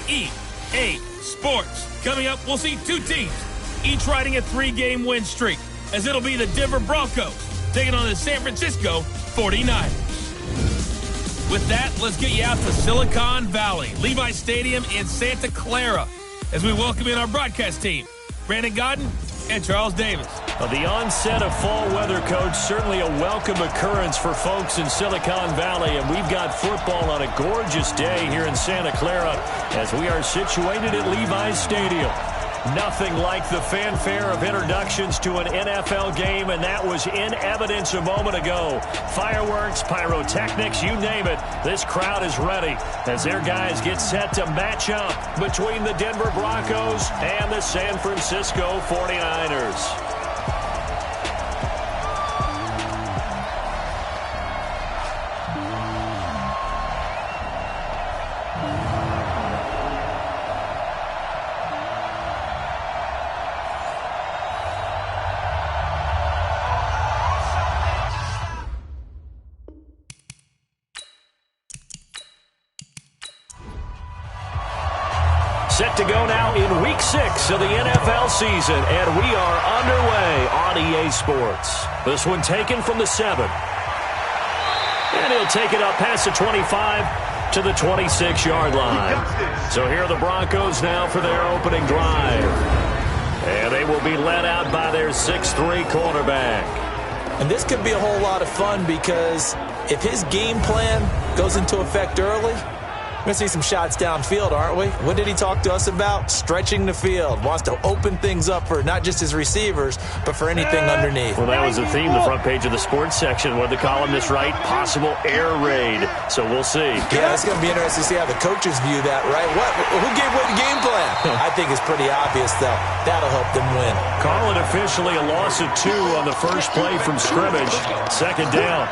EA Sports. Coming up, we'll see two teams, each riding a 3-game win streak, as it'll be the Denver Broncos taking on the San Francisco 49ers. With that, let's get you out to Silicon Valley, Levi Stadium in Santa Clara, as we welcome in our broadcast team, Brandon Godden and Charles Davis. Well, the onset of fall weather, Coach, certainly a welcome occurrence for folks in Silicon Valley, and we've got football on a gorgeous day here in Santa Clara as we are situated at Levi Stadium. Nothing like the fanfare of introductions to an NFL game, and that was in evidence a moment ago. Fireworks, pyrotechnics, you name it. This crowd is ready as their guys get set to match up between the Denver Broncos and the San Francisco 49ers. Set to go now in Week 6 of the NFL season, and we are underway on EA Sports. This one taken from the 7. And he'll take it up past the 25 to the 26-yard line. So here are the Broncos now for their opening drive. And they will be led out by their 6'3 quarterback. And this could be a whole lot of fun because if his game plan goes into effect early, we're going to see some shots downfield, aren't we? What did he talk to us about? Stretching the field. Wants to open things up for not just his receivers, but for anything underneath. Well, that was the theme, the front page of the sports section. What did the columnist write? Possible air raid. So we'll see. Yeah, it's going to be interesting to see how the coaches view that, right? Who gave away the game plan? I think it's pretty obvious, though. That'll help them win. Call it officially a loss of 2 on the first play from scrimmage. Second down.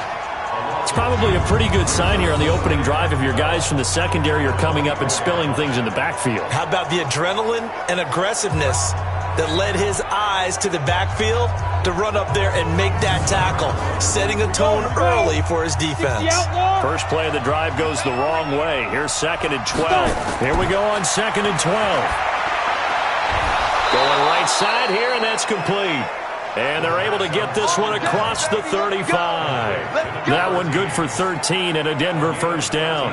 It's probably a pretty good sign here on the opening drive if your guys from the secondary are coming up and spilling things in the backfield. How about the adrenaline and aggressiveness that led his eyes to the backfield to run up there and make that tackle, setting a tone early for his defense. First play of the drive goes the wrong way. Here's 2nd and 12. Here we go on 2nd and 12. Going right side here, and that's complete. And they're able to get this one across the 35. That one good for 13 and a Denver first down.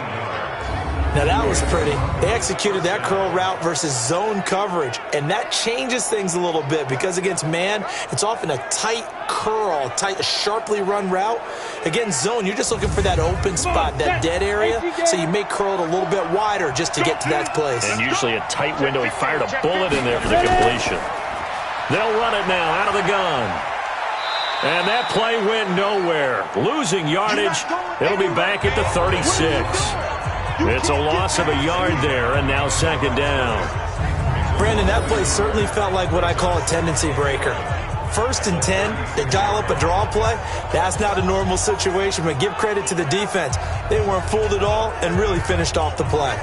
Now that was pretty. They executed that curl route versus zone coverage, and that changes things a little bit because against man, it's often a tight curl, tight, sharply run route. Against zone, you're just looking for that open spot, that dead area, so you may curl it a little bit wider just to get to that place. And usually a tight window. He fired a bullet in there for the completion. They'll run it now out of the gun. And that play went nowhere. Losing yardage. It'll be back at the 36. It's a loss of a yard there, and now 2nd down. Brandon, that play certainly felt like what I call a tendency breaker. 1st and 10, they dial up a draw play. That's not a normal situation, but give credit to the defense. They weren't fooled at all and really finished off the play.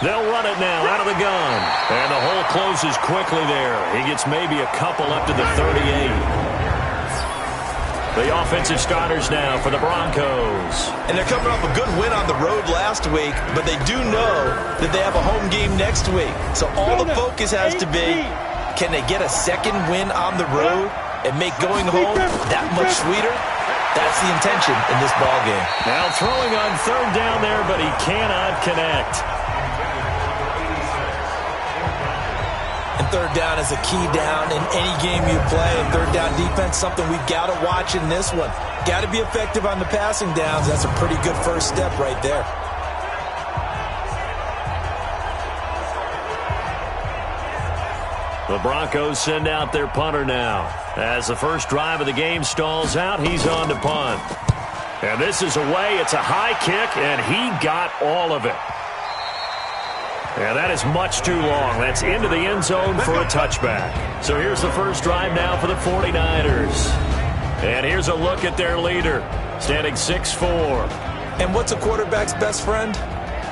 They'll run it now out of the gun. And the hole closes quickly there. He gets maybe a couple up to the 38. The offensive starters now for the Broncos. And they're coming off a good win on the road last week, but they do know that they have a home game next week. So all the focus has to be, can they get a second win on the road and make going home that much sweeter? That's the intention in this ballgame. Now throwing on 3rd down there, but he cannot connect. And 3rd down is a key down in any game you play. And 3rd down defense, something we've got to watch in this one. Got to be effective on the passing downs. That's a pretty good first step right there. The Broncos send out their punter now. As the first drive of the game stalls out, he's on to punt. And this is away. It's a high kick, and he got all of it. And that is much too long. That's into the end zone for a touchback. So here's the first drive now for the 49ers. And here's a look at their leader, standing 6'4", And what's a quarterback's best friend?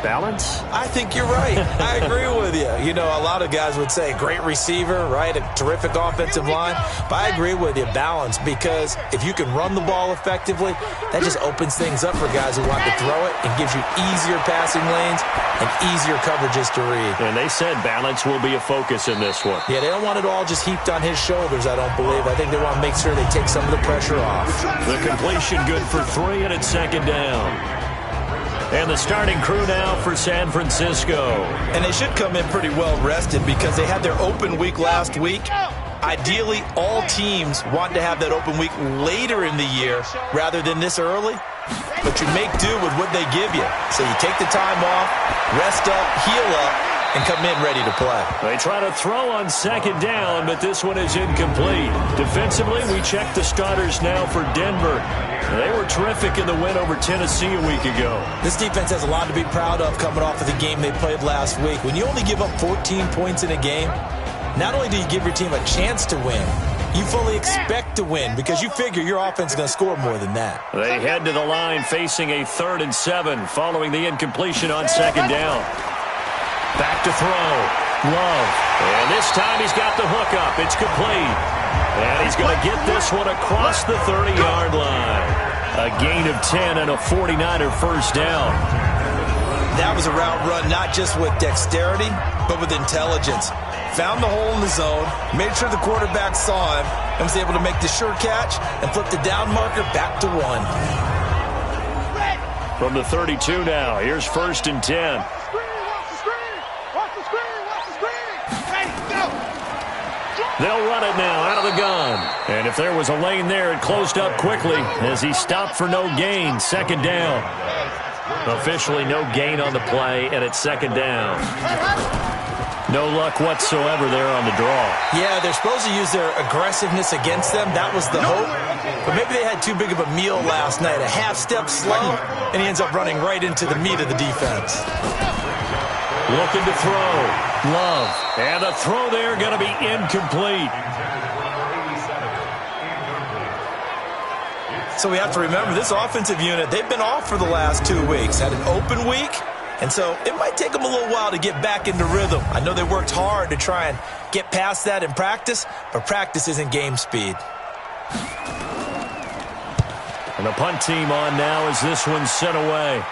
Balance? I think you're right. I agree with you. You know, a lot of guys would say great receiver, right? A terrific offensive line. But I agree with you, balance, because if you can run the ball effectively, that just opens things up for guys who want to throw it and gives you easier passing lanes and easier coverages to read. And they said balance will be a focus in this one. Yeah, they don't want it all just heaped on his shoulders, I don't believe. I think they want to make sure they take some of the pressure off. The completion good for 3, and it's second down. And the starting crew now for San Francisco. And they should come in pretty well rested because they had their open week last week. Ideally, all teams want to have that open week later in the year rather than this early. But you make do with what they give you. So you take the time off, rest up, heal up, and come in ready to play. They try to throw on second down, but this one is incomplete. Defensively, we check the starters now for Denver. They were terrific in the win over Tennessee a week ago. This defense has a lot to be proud of coming off of the game they played last week. When you only give up 14 points in a game, not only do you give your team a chance to win, you fully expect to win because you figure your offense is going to score more than that. They head to the line facing a 3rd and 7 following the incompletion on second down. Back to throw. Love. And this time he's got the hook up. It's complete. And he's going to get this one across the 30-yard line. A gain of 10 and a 49er first down. That was a route run not just with dexterity, but with intelligence. Found the hole in the zone, made sure the quarterback saw him, and was able to make the sure catch and flip the down marker back to 1. From the 32 now, here's 1st and 10. They'll run it now out of the gun. And if there was a lane there, it closed up quickly as he stopped for no gain. Second down. Officially no gain on the play, and it's second down. No luck whatsoever there on the draw. Yeah, they're supposed to use their aggressiveness against them. That was the hope. But maybe they had too big of a meal last night. A half step slow, and he ends up running right into the meat of the defense. Looking to throw. Love. And the throw there going to be incomplete. So we have to remember this offensive unit, they've been off for the last 2 weeks. Had an open week, and so it might take them a little while to get back into rhythm. I know they worked hard to try and get past that in practice, but practice isn't game speed. And the punt team on now as this one's sent away.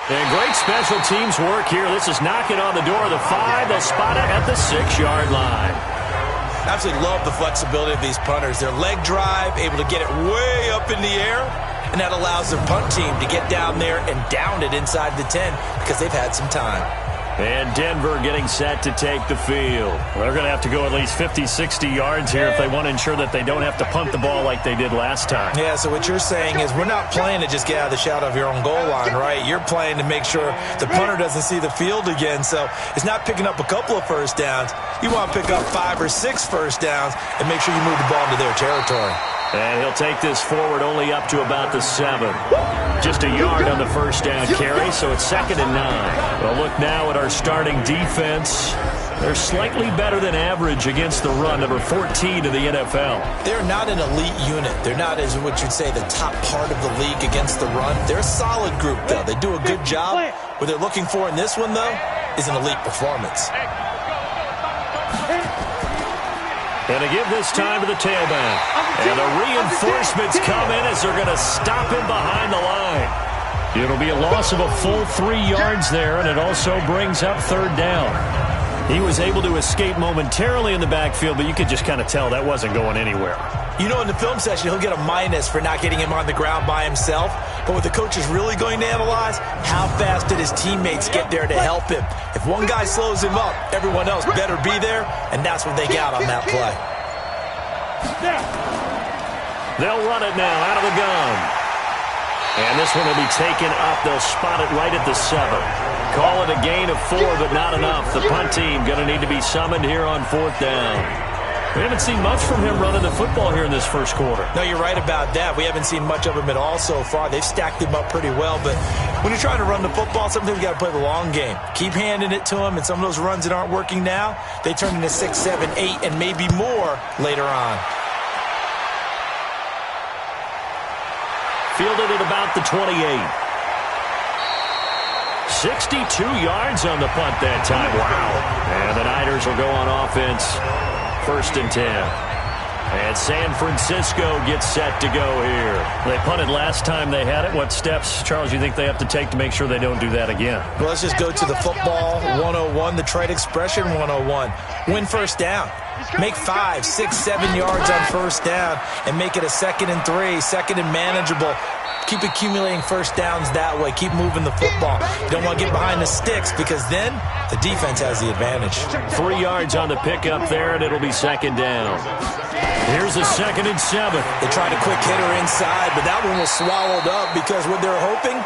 And great special teams work here. This is knocking on the door of the 5. They'll spot it at the 6-yard line. Absolutely love the flexibility of these punters. Their leg drive, able to get it way up in the air, and that allows their punt team to get down there and down it inside the 10 because they've had some time. And Denver getting set to take the field. They're going to have to go at least 50, 60 yards here if they want to ensure that they don't have to punt the ball like they did last time. Yeah, so what you're saying is we're not playing to just get out of the shadow of your own goal line, right? You're playing to make sure the punter doesn't see the field again. So it's not picking up a couple of first downs. You want to pick up 5 or 6 first downs and make sure you move the ball into their territory. And he'll take this forward only up to about the 7. Just a yard on the first down carry, so it's 2nd and 9. We'll look now at our starting defense. They're slightly better than average against the run, number 14 in the NFL. They're not an elite unit. They're not, as what you'd say, the top part of the league against the run. They're a solid group, though. They do a good job. What they're looking for in this one, though, is an elite performance. And to give this time to the tailback. And the reinforcements come in as they're going to stop him behind the line. It'll be a loss of a full 3 yards there, and it also brings up 3rd down. He was able to escape momentarily in the backfield, but you could just kind of tell that wasn't going anywhere. You know, in the film session, he'll get a minus for not getting him on the ground by himself. But what the coach is really going to analyze, how fast did his teammates get there to help him? If one guy slows him up, everyone else better be there, and that's what they got on that play. They'll run it now out of the gun. And this one will be taken up. They'll spot it right at the 7. Call it a gain of 4, but not enough. The punt team going to need to be summoned here on 4th down. We haven't seen much from him running the football here in this first quarter. No, you're right about that. We haven't seen much of him at all so far. They've stacked him up pretty well, but when you're trying to run the football, sometimes you got to play the long game. Keep handing it to him, and some of those runs that aren't working now, they turn into 6, 7, 8, and maybe more later on. fielded at about the 28. 62 yards on the punt that time. Wow. And the Niners will go on offense. 1st and 10. And San Francisco gets set to go here. They punted last time they had it. What steps, Charles, you think they have to take to make sure they don't do that again? Well, let's just go to the football 101, the trade expression 101. Win first down. Make 5, 6, 7 yards on first down and make it a 2nd and 3, 2nd and manageable. Keep accumulating first downs that way. Keep moving the football. You don't want to get behind the sticks because then the defense has the advantage. 3 yards on the pickup there, and it'll be 2nd down. Here's a 2nd and 7. They tried a quick hitter inside, but that one was swallowed up because what they're hoping,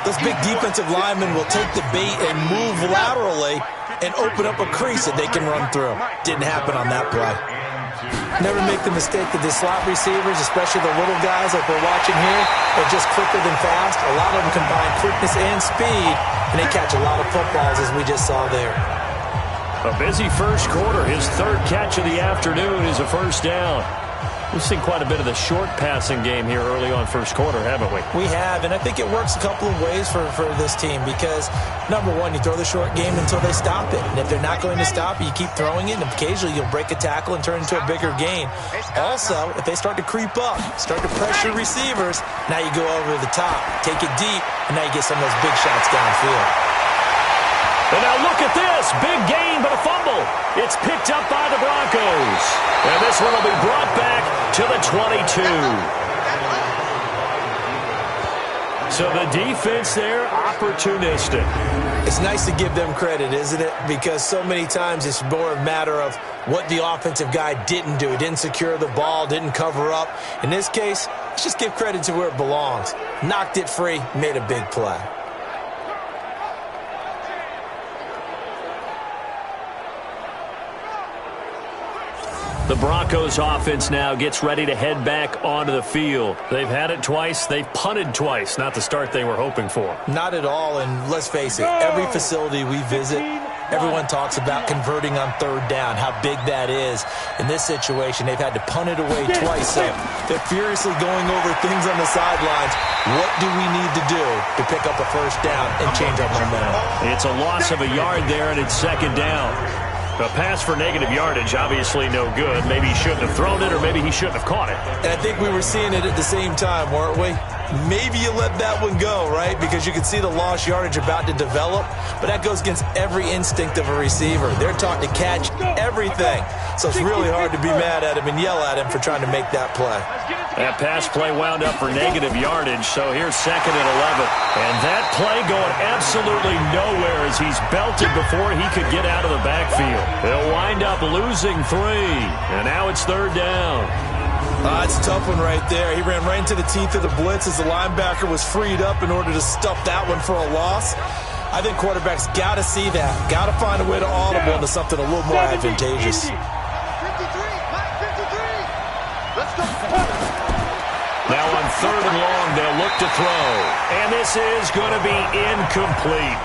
those big defensive linemen will take the bait and move laterally and open up a crease that they can run through. Didn't happen on that play. Never make the mistake that the slot receivers, especially the little guys like we're watching here, are just quicker than fast. A lot of them combine quickness and speed, and they catch a lot of footballs, as we just saw there. A busy first quarter. His 3rd catch of the afternoon is a first down. We've seen quite a bit of the short passing game here early on first quarter, haven't we? We have, and I think it works a couple of ways for this team because, number one, you throw the short game until they stop it. And if they're not going to stop it, you keep throwing it, and occasionally you'll break a tackle and turn it into a bigger gain. Also, if they start to creep up, start to pressure receivers, now you go over the top, take it deep, and now you get some of those big shots downfield. And now look at this. Big gain, but a fumble. It's picked up by the Broncos. And this one will be brought back to the 22. So the defense there, opportunistic. It's nice to give them credit, isn't it? Because so many times it's more a matter of what the offensive guy didn't do. He didn't secure the ball, didn't cover up. In this case, let's just give credit to where it belongs. Knocked it free, made a big play. The Broncos offense now gets ready to head back onto the field. They've had it twice. They've punted twice. Not the start they were hoping for. Not at all, and let's face it, every facility we visit, everyone talks about converting on 3rd down, how big that is. In this situation, they've had to punt it away twice, so they're furiously going over things on the sidelines. What do we need to do to pick up a first down and change our momentum? It's a loss of a yard there, and it's 2nd down. A pass for negative yardage, obviously no good. Maybe he shouldn't have thrown it, or maybe he shouldn't have caught it. And I think we were seeing it at the same time, weren't we? Maybe you let that one go, right? Because you can see the lost yardage about to develop, but that goes against every instinct of a receiver. They're taught to catch everything. So it's really hard to be mad at him and yell at him for trying to make that play. That pass play wound up for negative yardage, so here's 2nd and 11. And that play going absolutely nowhere as he's belted before he could get out of the backfield. They'll wind up losing 3, and now it's 3rd down. It's a tough one right there. He ran right into the teeth of the blitz as the linebacker was freed up in order to stuff that one for a loss. I think quarterbacks got to see that. Got to find a way to audible into something a little more advantageous. Now on 3rd and long, they'll look to throw. And this is going to be incomplete.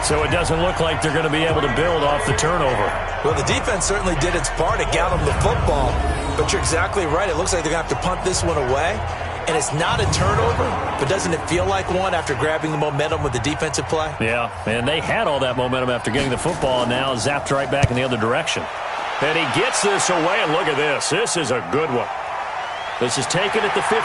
So it doesn't look like they're going to be able to build off the turnover. Well, the defense certainly did its part to get them the football. But you're exactly right. It looks like they're going to have to punt this one away. And it's not a turnover, but doesn't it feel like one after grabbing the momentum with the defensive play? Yeah, and they had all that momentum after getting the football, and now zapped right back in the other direction. And he gets this away, and look at this. This is a good one. This is taken at the 15.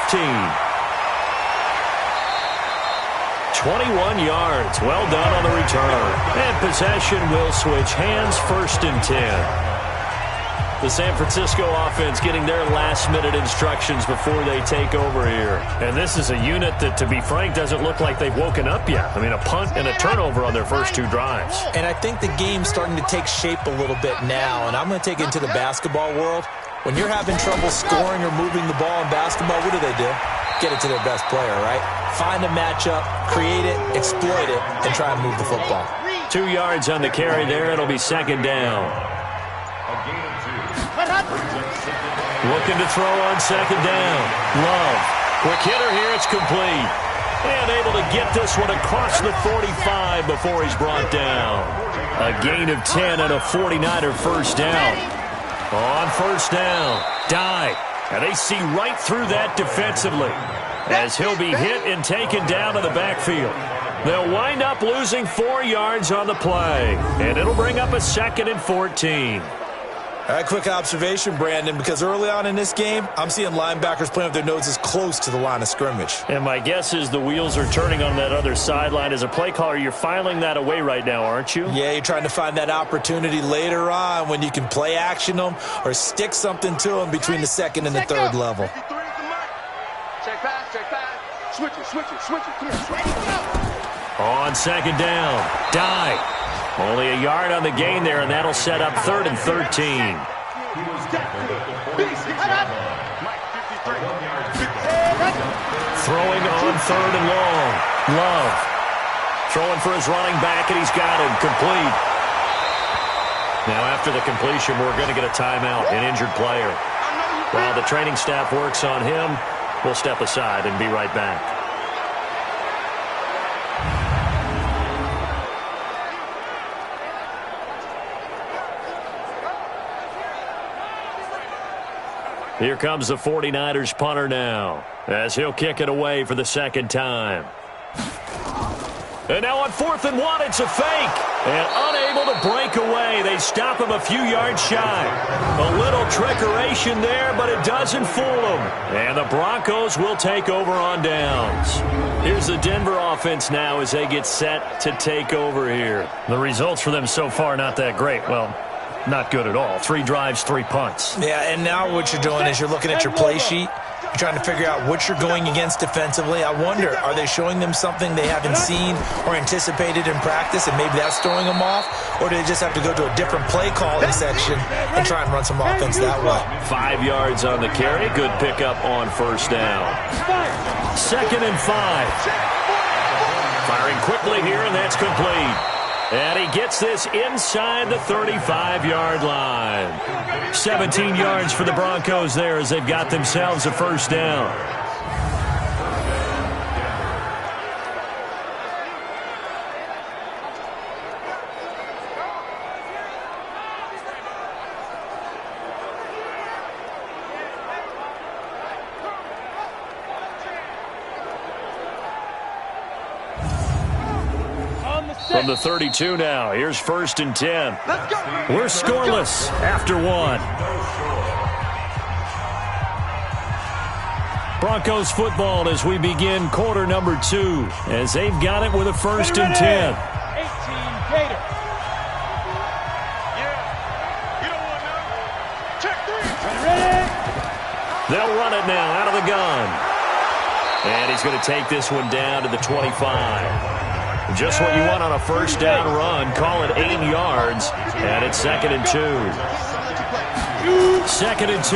21 yards. Well done on the return. And possession will switch hands, 1st and 10. The San Francisco offense getting their last-minute instructions before they take over here. And this is a unit that, to be frank, doesn't look like they've woken up yet. I mean, a punt and a turnover on their first 2 drives. And I think the game's starting to take shape a little bit now. And I'm going to take it into the basketball world. When you're having trouble scoring or moving the ball in basketball, what do? Get it to their best player, right? Find a matchup, create it, exploit it, and try and move the football. 2 yards on the carry there. It'll be 2nd down. Looking to throw on 2nd down. Love. Quick hitter here. It's complete. And able to get this one across the 45 before he's brought down. A gain of 10 and a 49er first down. On first down. Dive. And they see right through that defensively as he'll be hit and taken down to the backfield. They'll wind up losing 4 yards on the play, and it'll bring up a 2nd and 14. All right, quick observation, Brandon, because early on in this game, I'm seeing linebackers playing with their noses close to the line of scrimmage. And my guess is the wheels are turning on that other sideline. As a play caller, you're filing that away right now, aren't you? Yeah, you're trying to find that opportunity later on when you can play action them or stick something to them between the 2nd and the 3rd level. Check pass. Switch it. Come here. On 2nd down, dive. Only a yard on the gain there, and that'll set up 3rd and 13. Throwing on 3rd and long. Love. Throwing for his running back, and he's got him. Complete. Now, after the completion, we're going to get a timeout, an injured player. While the training staff works on him, we'll step aside and be right back. Here comes the 49ers punter now, as he'll kick it away for the 2nd time. And now on 4th and 1, it's a fake. And unable to break away. They stop him a few yards shy. A little trickeration there, but it doesn't fool them. And the Broncos will take over on downs. Here's the Denver offense now as they get set to take over here. The results for them so far not that great. Well, not good at all. 3 drives, 3 punts. Yeah, and now what you're doing is you're looking at your play sheet. You're trying to figure out what you're going against defensively. I wonder, are they showing them something they haven't seen or anticipated in practice, and maybe that's throwing them off? Or do they just have to go to a different play calling section and try and run some offense that way? 5 yards on the carry. Good pickup on 1st down. 2nd and 5. Firing quickly here, and that's complete. And he gets this inside the 35-yard line. 17 yards for the Broncos there as they've got themselves a 1st down. From the 32 now, here's 1st and 10. We're scoreless after 1. Broncos football as we begin quarter number 2, as they've got it with a 1st and 10. 18 Gator. They'll run it now out of the gun. And he's going to take this one down to the 25. Just what you want on a 1st down run. Call it 8 yards. And it's 2nd and 2. 2nd and 2.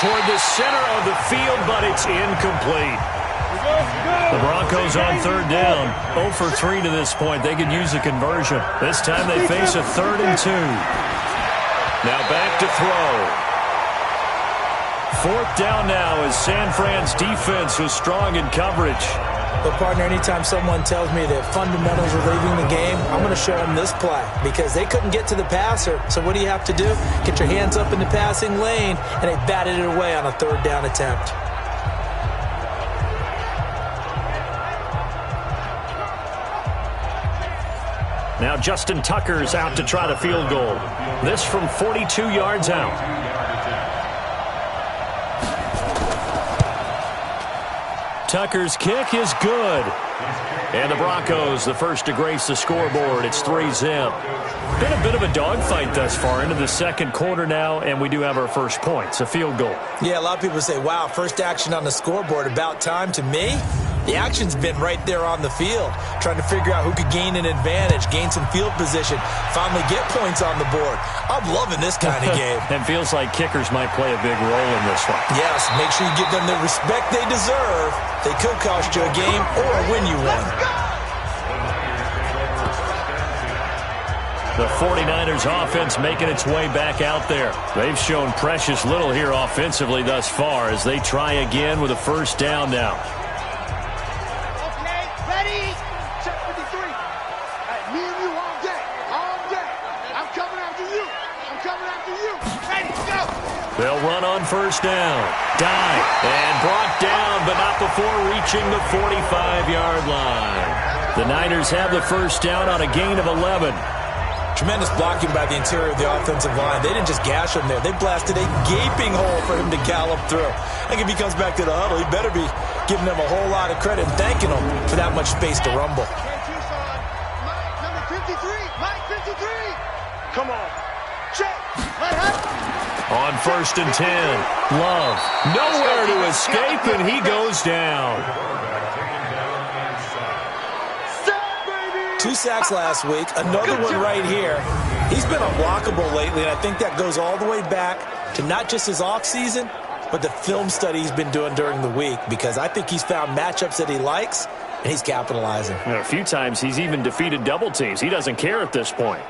Toward the center of the field, but it's incomplete. The Broncos on 3rd down. 0 for 3 to this point. They could use a conversion. This time they face a 3rd and 2. Now back to throw. 4th down now as San Fran's defense was strong in coverage. But, partner, anytime someone tells me that fundamentals are leaving the game, I'm going to show them this play because they couldn't get to the passer. So what do you have to do? Get your hands up in the passing lane, and they batted it away on a 3rd down attempt. Now Justin Tucker's out to try the field goal. This from 42 yards out. Tucker's kick is good. And the Broncos, the first to grace the scoreboard. It's 3-zip. Been a bit of a dogfight thus far into the 2nd quarter now, and we do have our first points, a field goal. Yeah, a lot of people say, wow, first action on the scoreboard, about time. To me, the action's been right there on the field, trying to figure out who could gain an advantage, gain some field position, finally get points on the board. I'm loving this kind of game. And feels like kickers might play a big role in this one. Yes, make sure you give them the respect they deserve. They could cost you a game or win you one. The 49ers offense making its way back out there. They've shown precious little here offensively thus far as they try again with a 1st down now. Okay, ready? Check 53. Hey, me and you all day. All day. I'm coming after you. I'm coming after you. Ready, go. run on first down. Dive and brought down, but not before reaching the 45-yard line. The Niners have the first down on a gain of 11. Tremendous blocking by the interior of the offensive line. They didn't just gash him there. They blasted a gaping hole for him to gallop through. I think if he comes back to the huddle, he better be giving them a whole lot of credit and thanking them for that much space to rumble. Number 53, Mike 53. Come on. Check. On first and 10, Love nowhere to escape, and he goes down. 2 sacks last week, another one right here. He's been unblockable lately, and I think that goes all the way back to not just his offseason, but the film study he's been doing during the week, because I think he's found matchups that he likes, and he's capitalizing. A few times he's even defeated double teams. He doesn't care at this point.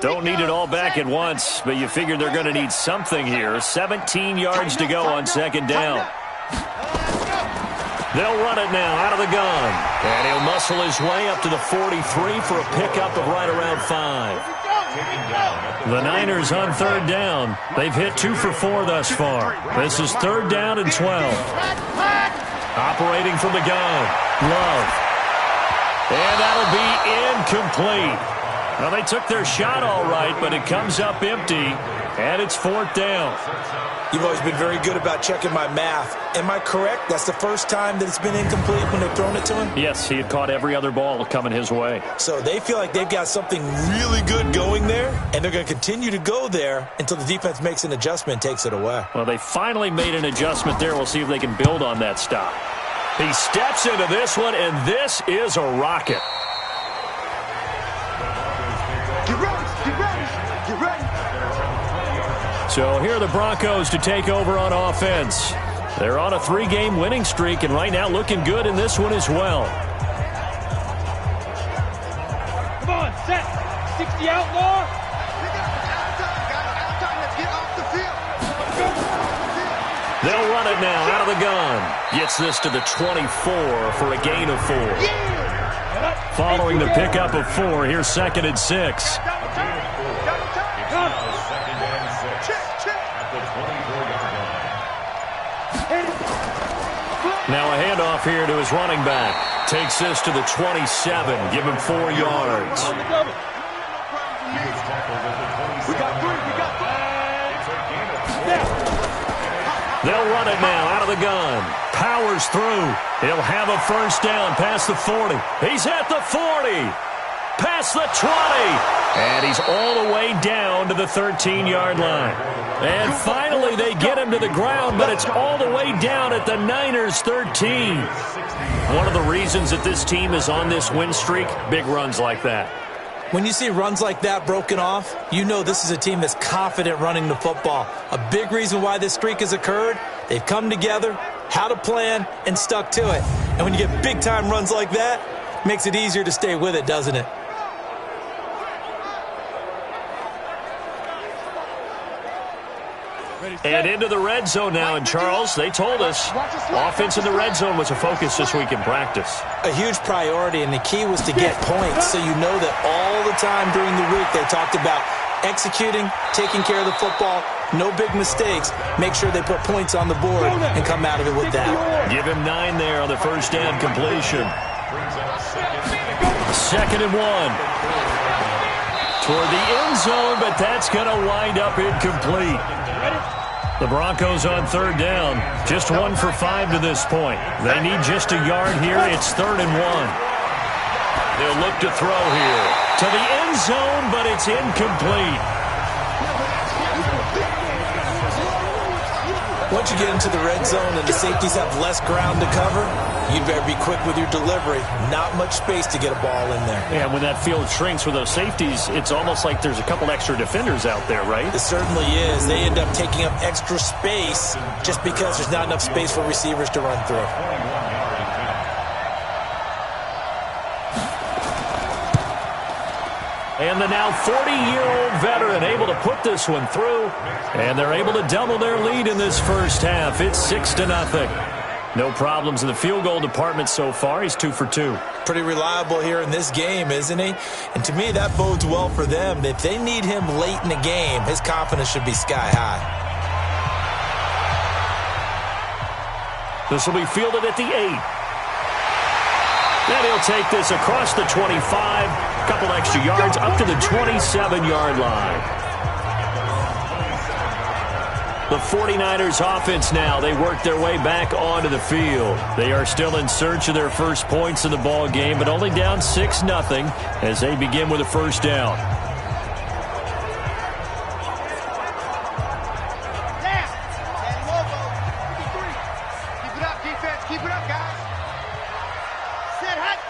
Don't need it all back at once, but you figure they're going to need something here. 17 yards to go on second down. They'll run it now out of the gun. And he'll muscle his way up to the 43 for a pickup of right around 5. The Niners on third down. They've hit 2 for 4 thus far. This is third down and 12. Operating from the gun. Love. And that'll be incomplete. Well, they took their shot all right, but it comes up empty, and it's fourth down. You've always been very good about checking my math. Am I correct? That's the first time that it's been incomplete when they've thrown it to him? Yes, he had caught every other ball coming his way. So they feel like they've got something really good going there, and they're going to continue to go there until the defense makes an adjustment and takes it away. Well, they finally made an adjustment there. We'll see if they can build on that stop. He steps into this one, and this is a rocket. Get ready, get ready, get ready. So here are the Broncos to take over on offense. They're on a 3-game winning streak, and right now looking good in this one as well. Come on, set. 60 outlaw. Let's get off the field. They'll run it now out of the gun. Gets this to the 24 for a gain of 4. Following the pickup of 4, here's second and 6. Now a handoff here to his running back. Takes this to the 27. Give him 4 yards. They'll run it now out of the gun. Powers through. He'll have a first down past the 40. He's at the 40. Past the 20. And he's all the way down to the 13-yard line. And finally they get him to the ground, but it's all the way down at the Niners' 13. One of the reasons that this team is on this win streak, big runs like that. When you see runs like that broken off, you know this is a team that's confident running the football. A big reason why this streak has occurred, they've come together, had a plan, and stuck to it. And when you get big-time runs like that, it makes it easier to stay with it, doesn't it? And into the red zone now, and Charles, they told us offense in the red zone was a focus this week in practice. A huge priority, and the key was to get points, so you know that all the time during the week they talked about executing, taking care of the football, no big mistakes, make sure they put points on the board and come out of it with that. Give him 9 there on the first down completion. Second and 1. Toward the end zone, but that's going to wind up incomplete. The Broncos on third down, just 1 for 5 to this point. They need just a yard here. It's 3rd and 1. They'll look to throw here to the end zone, but it's incomplete. Once you get into the red zone and the safeties have less ground to cover, you'd better be quick with your delivery. Not much space to get a ball in there. Yeah, when that field shrinks with those safeties, it's almost like there's a couple extra defenders out there, right? It certainly is. They end up taking up extra space just because there's not enough space for receivers to run through. And the now 40-year-old veteran able to put this one through. And they're able to double their lead in this first half. It's 6-0. No problems in the field goal department so far. He's 2 for 2. Pretty reliable here in this game, isn't he? And to me, that bodes well for them. If they need him late in the game, his confidence should be sky high. This will be fielded at the 8. Then he'll take this across the 25, a couple extra yards up to the 27-yard line. The 49ers offense now, they work their way back onto the field. They are still in search of their first points in the ball game, but only down 6-0 as they begin with a first down. Keep it up, defense. Keep it up, guys. Set hot.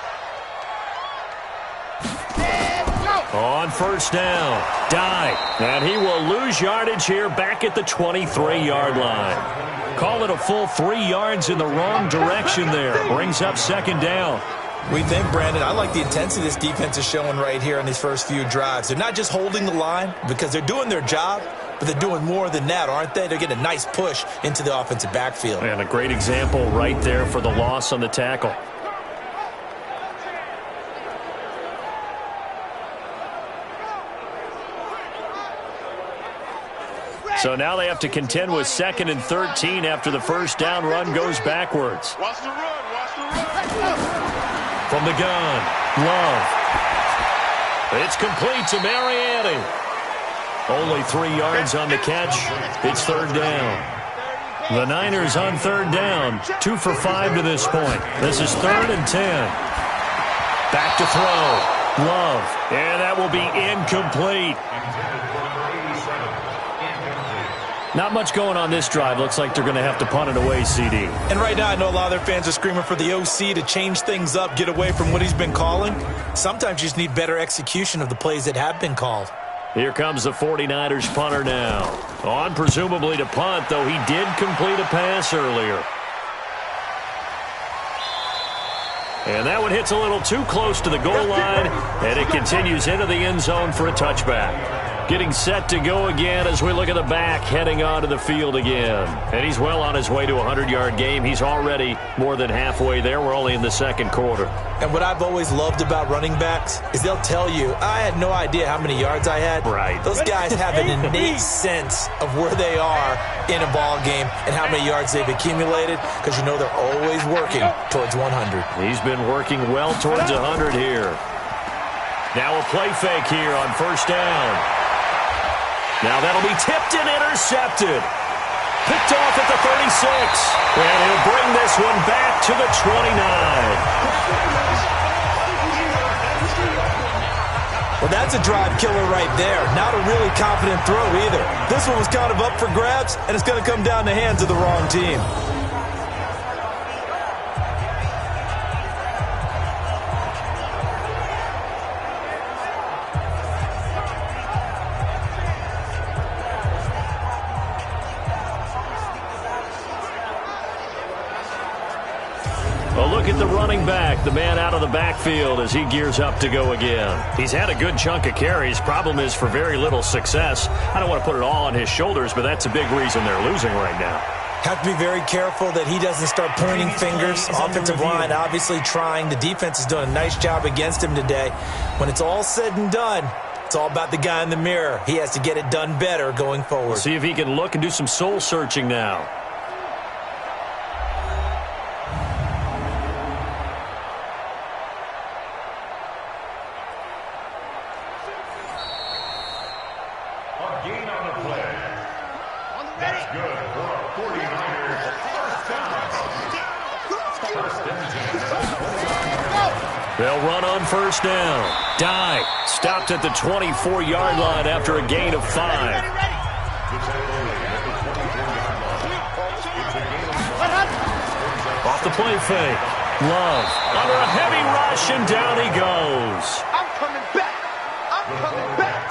On first down, dive, and he will lose yardage here back at the 23-yard line. Call it a full 3 yards in the wrong direction there. Brings up second down. We think, Brandon, I like the intensity this defense is showing right here in these first few drives. They're not just holding the line because they're doing their job, but they're doing more than that, aren't they? They're getting a nice push into the offensive backfield. And a great example right there for the loss on the tackle. So now they have to contend with 2nd and 13 after the first down run goes backwards. Watch the run. Watch the run. From the gun, Love. It's complete to Mariani. Only 3 yards on the catch. It's third down. The Niners on third down. 2 for 5 to this point. This is 3rd and 10. Back to throw. Love. And that will be incomplete. Not much going on this drive. Looks like they're going to have to punt it away, CD. And right now, I know a lot of their fans are screaming for the OC to change things up, get away from what he's been calling. Sometimes you just need better execution of the plays that have been called. Here comes the 49ers punter now. On presumably to punt, though he did complete a pass earlier. And that one hits a little too close to the goal line, and it continues into the end zone for a touchback. Getting set to go again as we look at the back, heading onto the field again. And he's well on his way to a 100-yard game. He's already more than halfway there. We're only in the second quarter. And what I've always loved about running backs is they'll tell you, I had no idea how many yards I had. Right. Those guys have an innate sense of where they are in a ball game and how many yards they've accumulated because you know they're always working towards 100. He's been working well towards 100 here. Now a play fake here on first down. Now that'll be tipped and intercepted. Picked off at the 36. And he'll bring this one back to the 29. Well, that's a drive killer right there. Not a really confident throw either. This one was kind of up for grabs, and it's going to come down the hands of the wrong team. Well, look at the running back, the man out of the backfield as he gears up to go again. He's had a good chunk of carries. Problem is for very little success. I don't want to put it all on his shoulders, but that's a big reason they're losing right now. Have to be very careful that he doesn't start pointing fingers. Offensive line obviously trying. The defense is doing a nice job against him today. When it's all said and done, it's all about the guy in the mirror. He has to get it done better going forward. See if he can look and do some soul searching now. They'll run on first down. Dive. Stopped at the 24-yard line after a gain of 5. Off the play fake. Love. Under a heavy rush, and down he goes. I'm coming back. I'm coming back.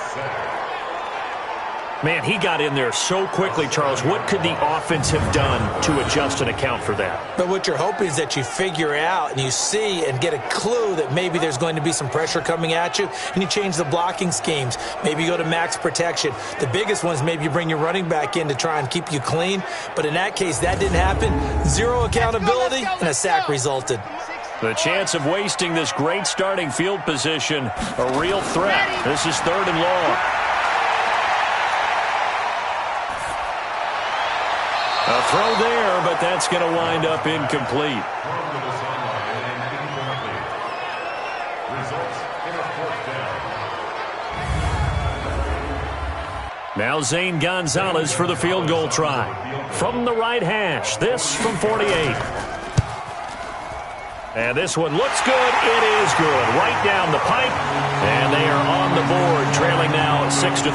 Man, he got in there so quickly, Charles. What could the offense have done to adjust and account for that? But what you're hoping is that you figure out and you see and get a clue that maybe there's going to be some pressure coming at you, and you change the blocking schemes. Maybe you go to max protection. The biggest one is maybe you bring your running back in to try and keep you clean. But in that case, that didn't happen. Zero accountability, and a sack resulted. The chance of wasting this great starting field position, a real threat. This is 3rd and long. A throw there, but that's going to wind up incomplete. Now Zane Gonzalez for the field goal try. From the right hash, this from 48. And this one looks good. It is good. Right down the pipe. And they are on the board, trailing now 6-3.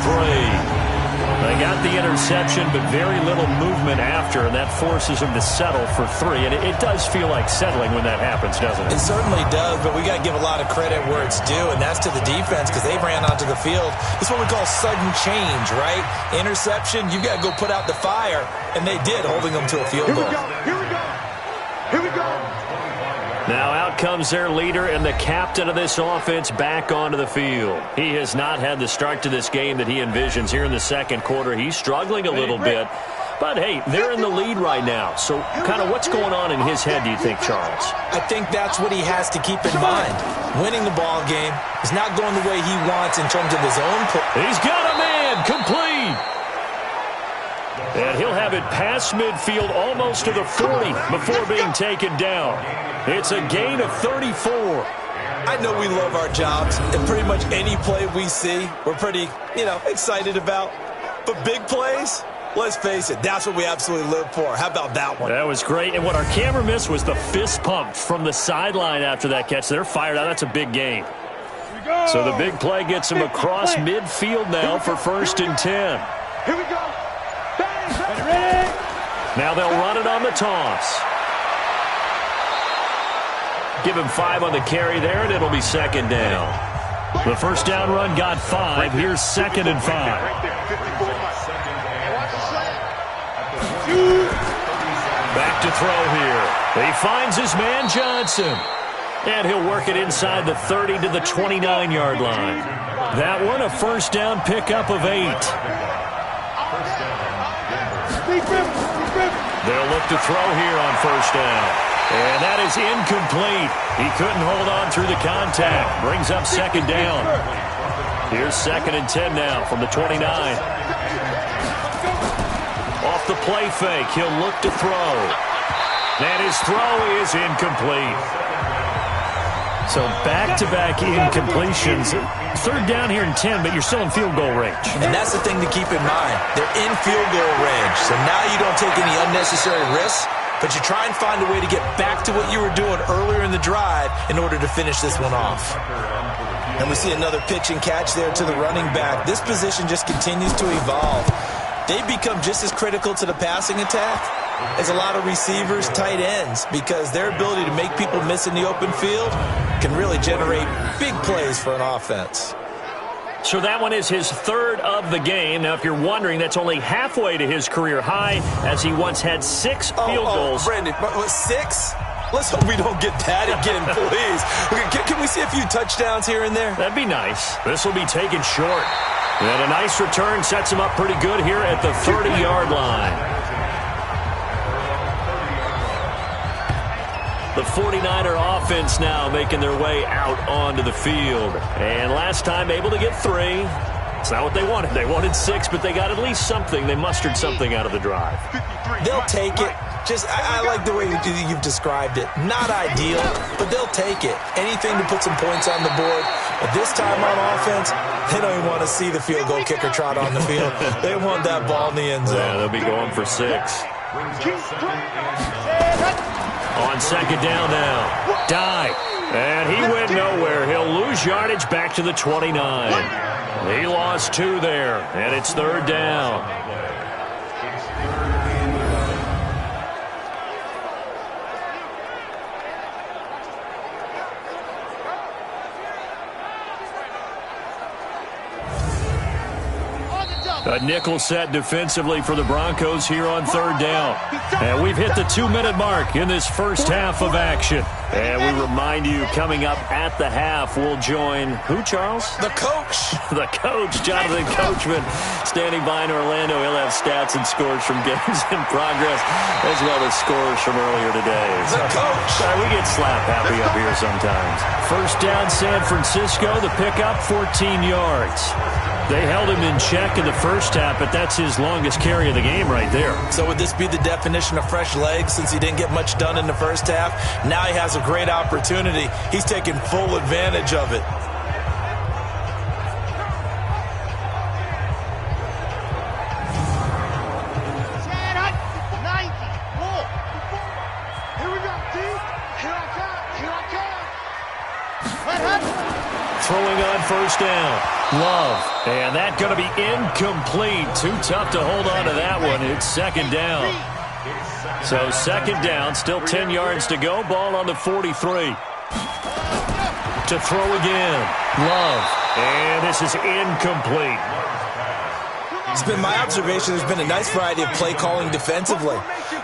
They got the interception, but very little movement after, and that forces them to settle for 3. And it does feel like settling when that happens, doesn't it? It certainly does, but we got to give a lot of credit where it's due, and that's to the defense because they ran onto the field. It's what we call sudden change, right? Interception, you got to go put out the fire, and they did, holding them to a field goal. Here we go. Here we go. Now out comes their leader and the captain of this offense back onto the field. He has not had the start to this game that he envisions here in the second quarter. He's struggling a little bit. But, hey, they're in the lead right now. So kind of what's going on in his head, do you think, Charles? I think that's what he has to keep in mind. Winning the ball game is not going the way he wants in terms of his own play. He's got a man complete. And he'll have it past midfield almost to the 40 before being taken down. It's a gain of 34. I know we love our jobs, and pretty much any play we see, we're pretty, excited about. But big plays, let's face it, that's what we absolutely live for. How about that one? That was great. And what our camera missed was the fist pump from the sideline after that catch. They're fired out. That's a big gain. So the big play gets them across midfield now for 1st and 10. Here we go. Now they'll run it on the toss. Give him 5 on the carry there, and it'll be 2nd down. The first down run got 5. Here's 2nd and 5. Back to throw here. He finds his man Johnson. And he'll work it inside the 30 to the 29-yard line. That one a first down pickup of 8. They'll look to throw here on first down. And that is incomplete. He couldn't hold on through the contact. Brings up 2nd down. Here's 2nd and 10 now from the 29. Off the play fake, he'll look to throw. And his throw is incomplete. So back-to-back incompletions. 3rd down here and 10, but you're still in field goal range. And that's the thing to keep in mind. They're in field goal range. So now you don't take any unnecessary risks, but you try and find a way to get back to what you were doing earlier in the drive in order to finish this one off. And we see another pitch and catch there to the running back. This position just continues to evolve. They become just as critical to the passing attack as a lot of receivers, tight ends, because their ability to make people miss in the open field can really generate big plays for an offense. So that one is his 3rd of the game. Now, if you're wondering, that's only halfway to his career high, as he once had 6 field goals. Brandon, 6? Let's hope we don't get that again, please. Can we see a few touchdowns here and there? That'd be nice. This will be taken short. And a nice return sets him up pretty good here at the 30-yard line. The 49er offense now making their way out onto the field. And last time able to get 3. It's not what they wanted. They wanted 6, but they got at least something. They mustered something out of the drive. They'll take it. I like the way you've described it. Not ideal, but they'll take it. Anything to put some points on the board. But this time on offense, they don't even want to see the field goal kicker trot on the field. They want that ball in the end zone. Yeah, they'll be going for 6. On 2nd down now. Dive. And he went nowhere. He'll lose yardage back to the 29. He lost 2 there. And it's 3rd down. A nickel set defensively for the Broncos here on third down. And we've hit the 2-minute mark in this first half of action. And we remind you, coming up at the half, we'll join who, Charles? The coach. The coach, Jonathan Coachman, standing by in Orlando. He'll have stats and scores from games in progress, as well as scores from earlier today. The coach. We get slap happy up here sometimes. First down, San Francisco. The pickup, 14 yards. They held him in check in the first half, but that's his longest carry of the game right there. So would this be the definition of fresh legs since he didn't get much done in the first half? Now he has a great opportunity. He's taking full advantage of it. Throwing on first down. Love. And that going to be incomplete. Too tough to hold on to that one. It's second down. So second down, still 10 yards to go. Ball on the 43. To throw again. Love. And this is incomplete. It's been my observation there's been a nice variety of play calling defensively.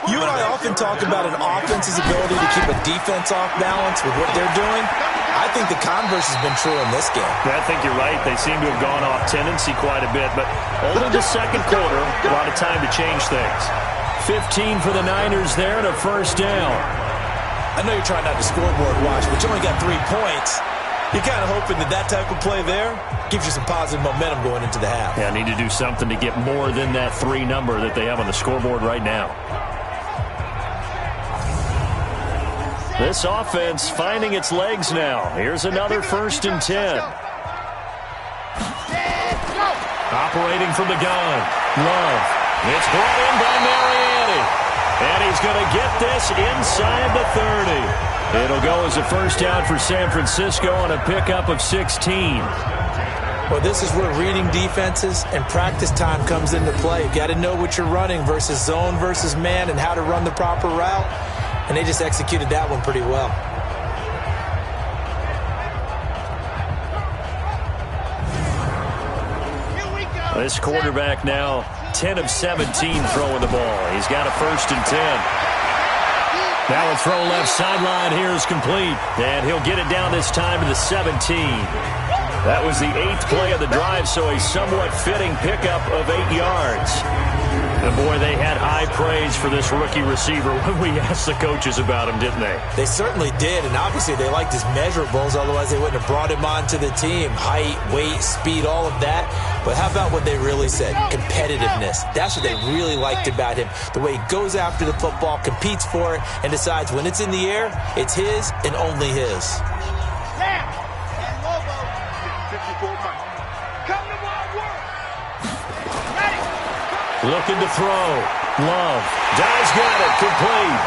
You and I often talk about an offense's ability to keep a defense off balance with what they're doing. I think the converse has been true in this game. I think you're right. They seem to have gone off tendency quite a bit, but only the second quarter, a lot of time to change things. 15 for the Niners there and a first down. I know you're trying not to scoreboard watch, but you only got 3 points. You're kind of hoping that type of play there gives you some positive momentum going into the half. Yeah, I need to do something to get more than that 3 number that they have on the scoreboard right now. This offense finding its legs now. Here's another first and 10. Operating from the gun. Love. It's brought in by Mariani. And he's going to get this inside the 30. It'll go as a first down for San Francisco on a pickup of 16. Well, this is where reading defenses and practice time comes into play. You got to know what you're running versus zone versus man and how to run the proper route. And they just executed that one pretty well. This quarterback now 10 of 17 throwing the ball. He's got a first and 10. Now a throw left sideline here is complete. And he'll get it down this time to the 17. That was the 8th play of the drive, so a somewhat fitting pickup of 8 yards. And boy, they had high praise for this rookie receiver when we asked the coaches about him, didn't they? They certainly did, and obviously they liked his measurables, otherwise they wouldn't have brought him onto the team. Height, weight, speed, all of that. But how about what they really said? Competitiveness. That's what they really liked about him. The way he goes after the football, competes for it, and decides when it's in the air, it's his and only his. Looking to throw. Love. Dives got it. Complete.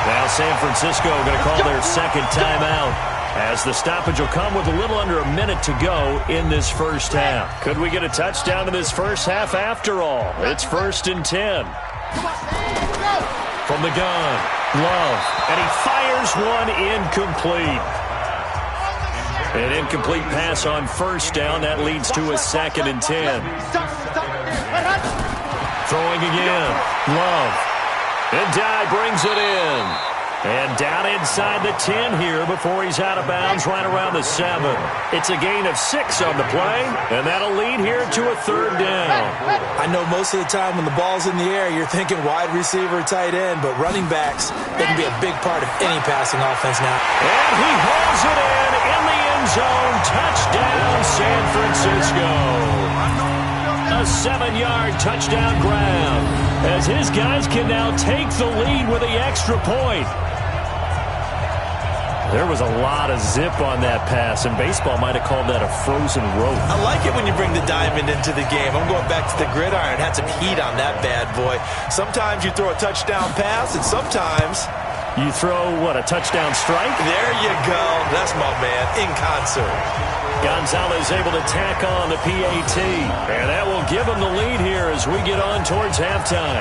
Now San Francisco going to call their second timeout as the stoppage will come with a little under a minute to go in this first half. Could we get a touchdown in this first half after all? It's first and 10. From the gun. Love. And he fires one incomplete. An incomplete pass on first down. That leads to a second and 10. Throwing again. Love. And Dye brings it in. And down inside the 10 here before he's out of bounds right around the 7. It's a gain of 6 on the play, and that'll lead here to a third down. I know most of the time when the ball's in the air, you're thinking wide receiver, tight end, but running backs, they can be a big part of any passing offense now. And he hauls it in the end zone. Touchdown, San Francisco. A 7-yard touchdown grab as his guys can now take the lead with the extra point. There was a lot of zip on that pass, and baseball might have called that a frozen rope. I like it when you bring the diamond into the game. I'm going back to the gridiron. Had some heat on that bad boy. Sometimes you throw a touchdown pass, and sometimes you throw, what, a touchdown strike? There you go. That's my man, in concert. Gonzalez able to tack on the PAT, and that will give him the lead here as we get on towards halftime.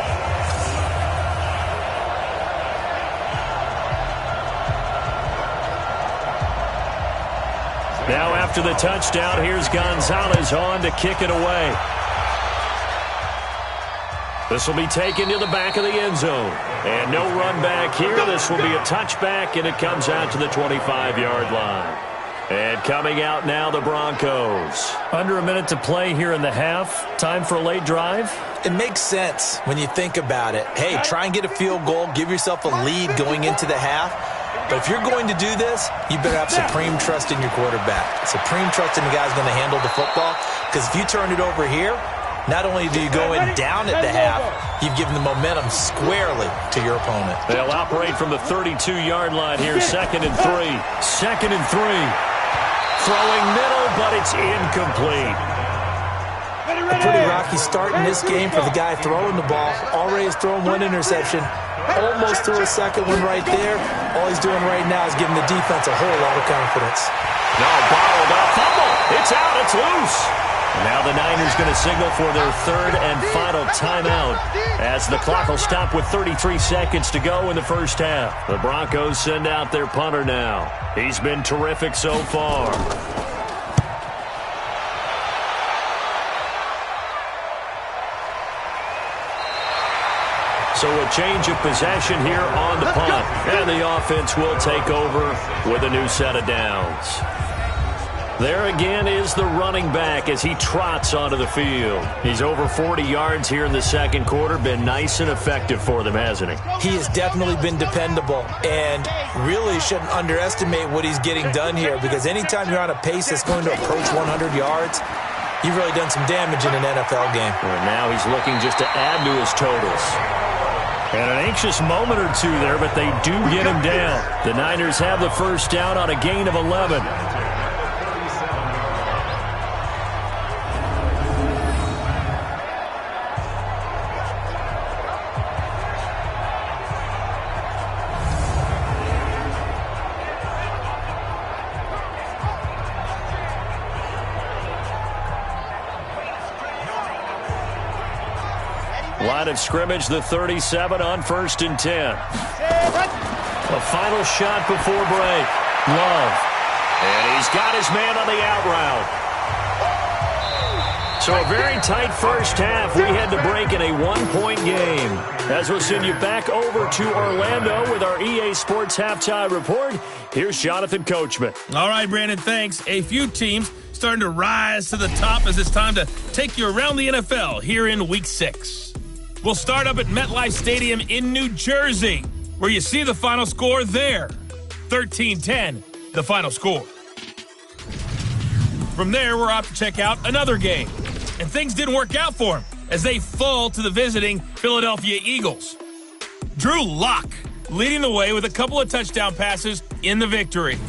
Now after the touchdown, here's Gonzalez on to kick it away. This will be taken to the back of the end zone. And no run back here. This will be a touchback, and it comes out to the 25-yard line. And coming out now, the Broncos. Under a minute to play here in the half. Time for a late drive. It makes sense when you think about it. Hey, try and get a field goal. Give yourself a lead going into the half. But if you're going to do this, you better have supreme trust in your quarterback. Supreme trust in the guy's going to handle the football. Because if you turn it over here, not only do you go in down at the half, you've given the momentum squarely to your opponent. They'll operate from the 32-yard line here. 2nd and 3. 2nd and 3. Throwing middle, but it's incomplete. A pretty rocky start in this game for the guy throwing the ball. Already has thrown one interception. Almost threw a second one right there. All he's doing right now is giving the defense a whole lot of confidence. No, bottled up. Fumble. It's out. It's loose. Now the Niners going to signal for their 3rd and final timeout as the clock will stop with 33 seconds to go in the first half. The Broncos send out their punter now. He's been terrific so far. So a change of possession here on the punt. And the offense will take over with a new set of downs. There again is the running back as he trots onto the field. He's over 40 yards here in the second quarter. Been nice and effective for them, hasn't he? He has definitely been dependable and really shouldn't underestimate what he's getting done here, because anytime you're on a pace that's going to approach 100 yards, you've really done some damage in an NFL game. And now he's looking just to add to his totals. And an anxious moment or two there, but they do get him down. The Niners have the first down on a gain of 11. Line of scrimmage, the 37 on 1st and 10. A final shot before break. Love. And he's got his man on the out route. So a very tight first half. We had to break in a one-point game. As we'll send you back over to Orlando with our EA Sports Halftime Report, here's Jonathan Coachman. All right, Brandon, thanks. A few teams starting to rise to the top as it's time to take you around the NFL here in Week 6. We'll start up at MetLife Stadium in New Jersey, where you see the final score there. 13-10, the final score. From there, we're off to check out another game. And things didn't work out for them as they fall to the visiting Philadelphia Eagles. Drew Lock leading the way with a couple of touchdown passes in the victory.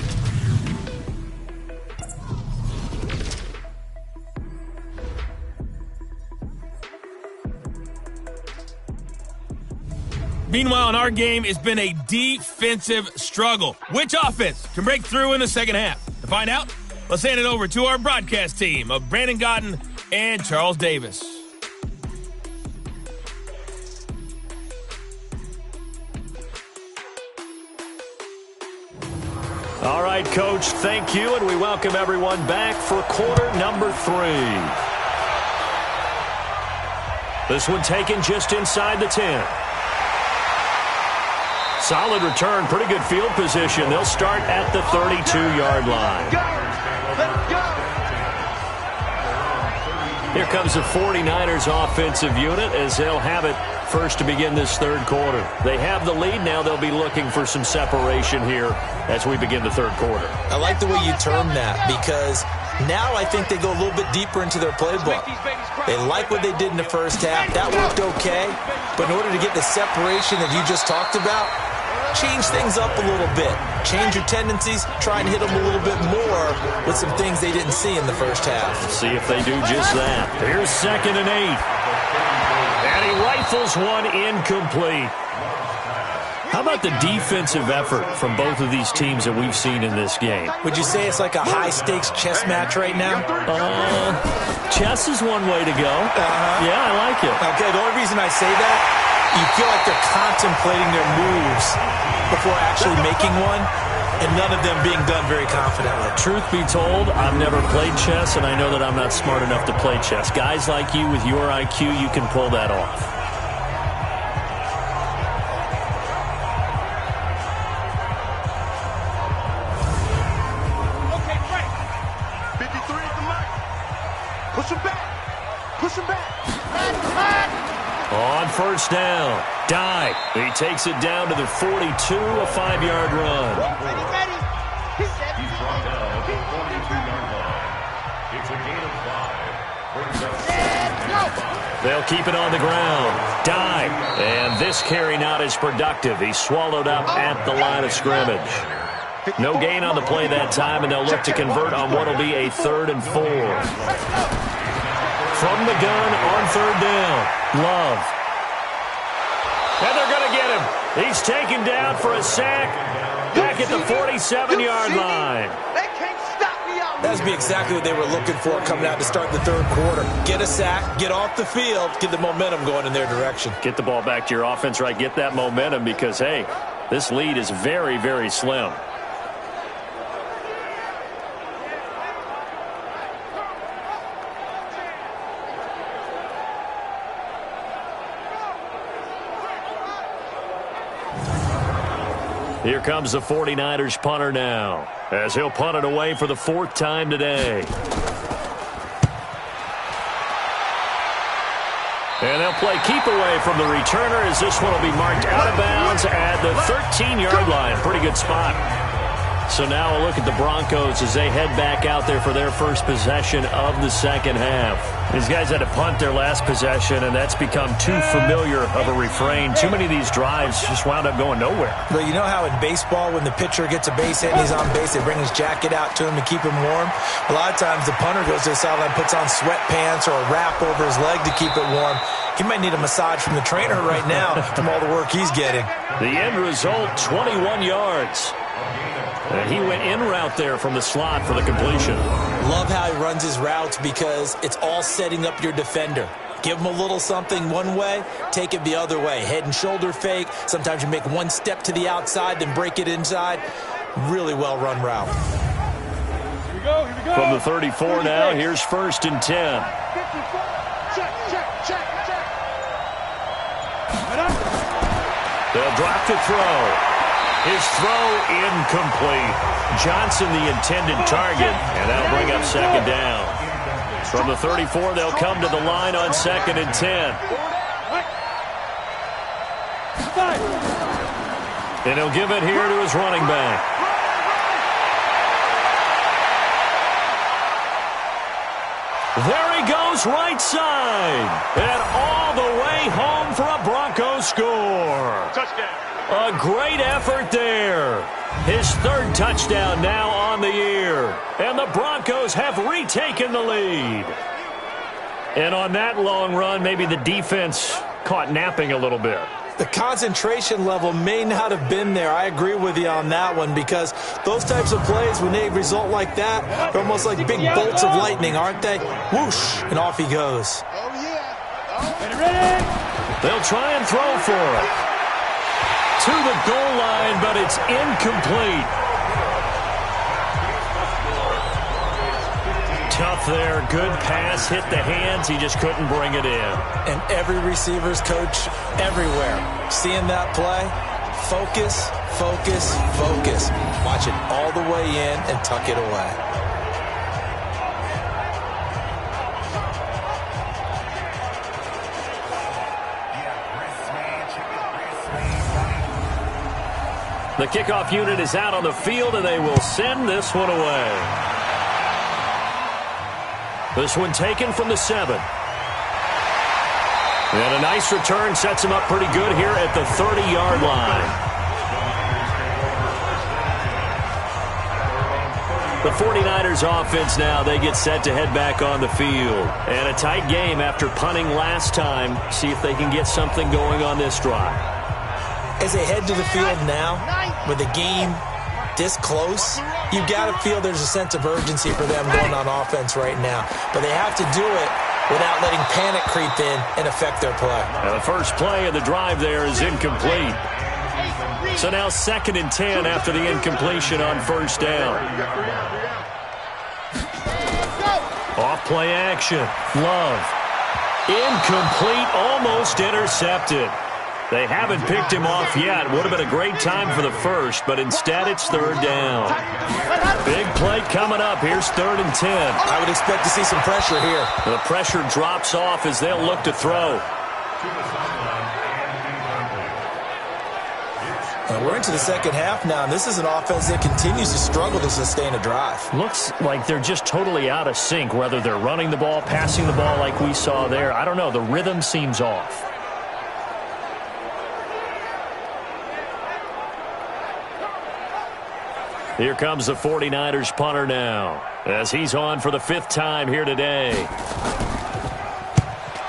Meanwhile, in our game, it's been a defensive struggle. Which offense can break through in the second half? To find out, let's hand it over to our broadcast team of Brandon Godden and Charles Davis. All right, Coach, thank you, and we welcome everyone back for quarter number 3. This one taken just inside the 10. Solid return, pretty good field position. They'll start at the 32-yard line. Here comes the 49ers offensive unit as they'll have it first to begin this third quarter. They have the lead. Now they'll be looking for some separation here as we begin the third quarter. I like the way you term that, because now I think they go a little bit deeper into their playbook. They like what they did in the first half. That worked okay. But in order to get the separation that you just talked about, change things up a little bit. Change your tendencies. Try and hit them a little bit more with some things they didn't see in the first half. See if they do just that. Here's 2nd and 8. And he rifles one incomplete. How about the defensive effort from both of these teams that we've seen in this game? Would you say it's like a high-stakes chess match right now? Chess is one way to go. Yeah, I like it. Okay, the only reason I say that, you feel like they're contemplating their moves before actually making one, and none of them being done very confidently. Truth be told, I've never played chess, and I know that I'm not smart enough to play chess. Guys like you with your IQ, you can pull that off. Push him back. Push him back. On first down, dive. He takes it down to the 42, a 5-yard run. Ready. He's brought down at the 42-yard line. It's a gain of 5. They'll keep it on the ground. Dive. And this carry not as productive. He's swallowed up at the line of scrimmage. No gain on the play that time, and they'll look to convert on what will be a 3rd and 4. From the gun on 3rd down, Love. And they're going to get him. He's taken down for a sack back at the 47-yard line. They can't stop me out. That would be exactly what they were looking for coming out to start the 3rd quarter. Get a sack, get off the field, get the momentum going in their direction. Get the ball back to your offense, right? Get that momentum because, hey, this lead is very, very slim. Here comes the 49ers punter now, as he'll punt it away for the 4th time today. And they'll play keep away from the returner as this one will be marked out of bounds at the 13-yard line. Pretty good spot. So now we'll look at the Broncos as they head back out there for their first possession of the second half. These guys had to punt their last possession, and that's become too familiar of a refrain. Too many of these drives just wound up going nowhere. But you know how in baseball, when the pitcher gets a base hit and he's on base, they bring his jacket out to him to keep him warm? A lot of times the punter goes to the sideline, puts on sweatpants or a wrap over his leg to keep it warm. He might need a massage from the trainer right now from all the work he's getting. The end result, 21 yards. And he went in route there from the slot for the completion. Love how he runs his routes because it's all setting up your defender. Give him a little something one way, take it the other way. Head and shoulder fake. Sometimes you make one step to the outside, then break it inside. Really well-run route. Here we go. From the 34 now, here's 1st and 10. 54. Check. They'll drop the throw. His throw incomplete. Johnson the intended target, and that'll bring up 2nd down. From the 34, they'll come to the line on 2nd and 10. And he'll give it here to his running back. There he goes right side. And all the way home for a Broncos score. Touchdown. A great effort there. His 3rd touchdown now on the year. And the Broncos have retaken the lead. And on that long run, maybe the defense caught napping a little bit. The concentration level may not have been there. I agree with you on that one because those types of plays, when they result like that, they're almost like big bolts of lightning, aren't they? Whoosh, and off he goes. Oh, yeah. Ready? They'll try and throw for it. To the goal line, but it's incomplete. Tough there. Good pass. Hit the hands. He just couldn't bring it in. And every receiver's coach everywhere. Seeing that play, focus, focus, focus. Watch it all the way in and tuck it away. The kickoff unit is out on the field, and they will send this one away. This one taken from the 7. And a nice return sets him up pretty good here at the 30-yard line. The 49ers offense now, they get set to head back on the field. And a tight game after punting last time. See if they can get something going on this drive. As they head to the field now, with the game this close, you got to feel there's a sense of urgency for them going on offense right now. But they have to do it without letting panic creep in and affect their play. Now the first play of the drive there is incomplete. So now 2nd and 10 after the incompletion on 1st down. Off play action. Love. Incomplete, almost intercepted. They haven't picked him off yet. Would have been a great time for the first, but instead it's third down. Big play coming up. Here's 3rd and 10. I would expect to see some pressure here. The pressure drops off as they'll look to throw. And we're into the second half now, and this is an offense that continues to struggle to sustain a drive. Looks like they're just totally out of sync, whether they're running the ball, passing the ball like we saw there. I don't know. The rhythm seems off. Here comes the 49ers punter now, as he's on for the 5th time here today.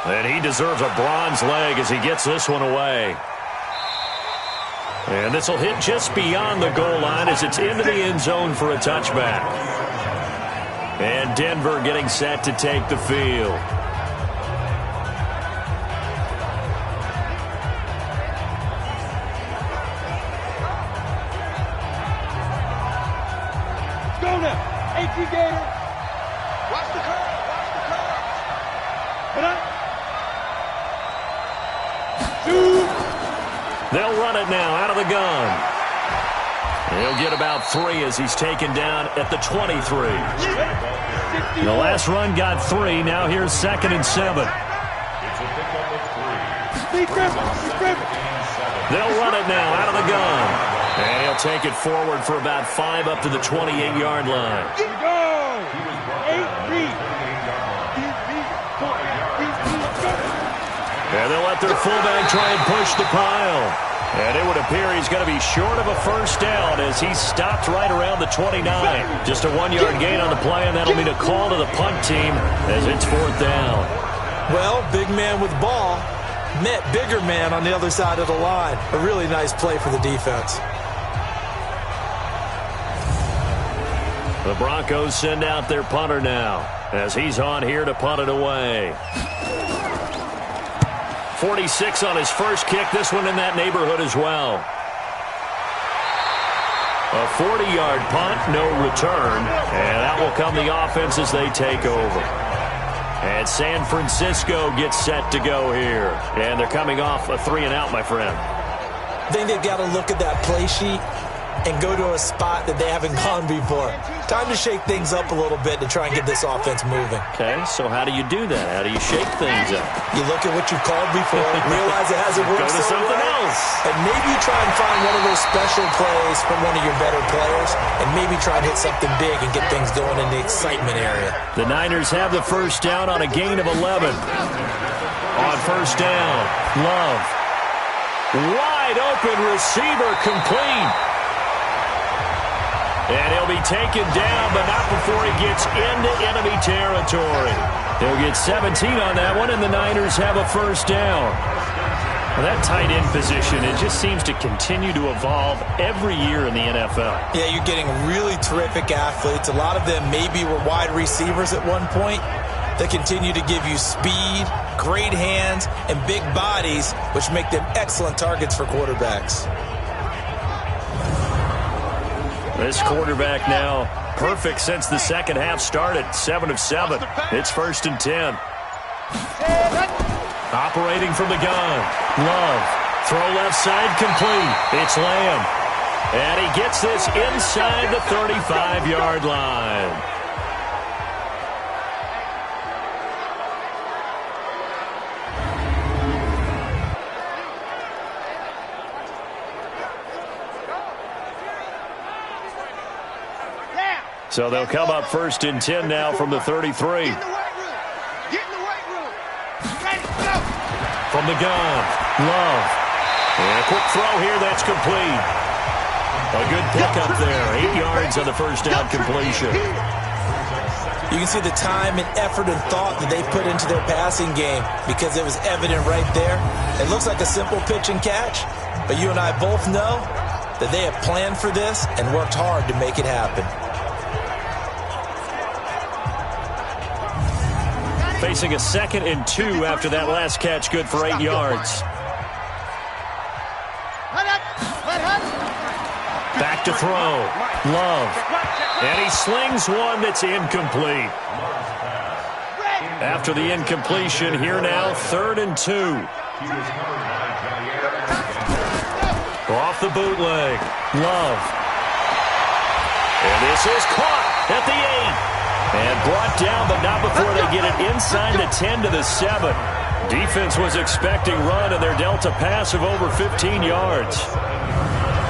And he deserves a bronze leg as he gets this one away. And this will hit just beyond the goal line as it's into the end zone for a touchback. And Denver getting set to take the field. Go now. 18 Gator. Watch the curve. Watch the curve. Put up. Shoot. They'll run it now out of the gun. He'll get about 3 as he's taken down at the 23. The last run got 3. Now here's 2nd and 7. They'll run it now out of the gun. And he'll take it forward for about 5 up to the 28-yard line. And they'll let their fullback try and push the pile. And it would appear he's going to be short of a first down as he's stopped right around the 29. Just a 1-yard gain on the play, and that'll mean a call to the punt team as it's 4th down. Well, big man with ball met bigger man on the other side of the line. A really nice play for the defense. The Broncos send out their punter now as he's on here to punt it away. 46 on his first kick. This one in that neighborhood as well. A 40-yard punt, no return. And that will come the offense as they take over. And San Francisco gets set to go here. And they're coming off a 3-and-out, my friend. I think they've got to look at that play sheet and go to a spot that they haven't gone before. Time to shake things up a little bit to try and get this offense moving. Okay, so how do you do that? How do you shake things up? You look at what you've called before, realize it hasn't worked Go to something else. and maybe you try and find one of those special plays from one of your better players, and maybe try and hit something big and get things going in the excitement area. The Niners have the first down on a gain of 11. On first down, Love. Wide open receiver, complete. And he'll be taken down, but not before he gets into enemy territory. They'll get 17 on that one, and the Niners have a first down. Well, that tight end position, it just seems to continue to evolve every year in the NFL. Yeah, you're getting really terrific athletes. A lot of them maybe were wide receivers at one point. They continue to give you speed, great hands, and big bodies, which make them excellent targets for quarterbacks. This quarterback now perfect since the second half started. 7 of 7. It's 1st and 10. Operating from the gun. Love. Throw left side complete. It's Lamb. And he gets this inside the 35-yard line. So they'll come up 1st and 10 now from the 33. Get in the weight room. Ready, go. From the gun, Love. And a quick throw here, that's complete. A good pickup there. 8 yards on the first down completion. You can see the time and effort and thought that they put into their passing game because it was evident right there. It looks like a simple pitch and catch, but you and I both know that they have planned for this and worked hard to make it happen. Facing a 2nd and 2 after that last catch, good for 8 yards. Back to throw. Love. And he slings one that's incomplete. After the incompletion, here now, 3rd and 2. She was covered by Jair. Off the bootleg. Love. And this is caught at the 8. And brought down, but not before they get it inside the 10 to the 7. Defense was expecting run, and they're dealt a pass of over 15 yards.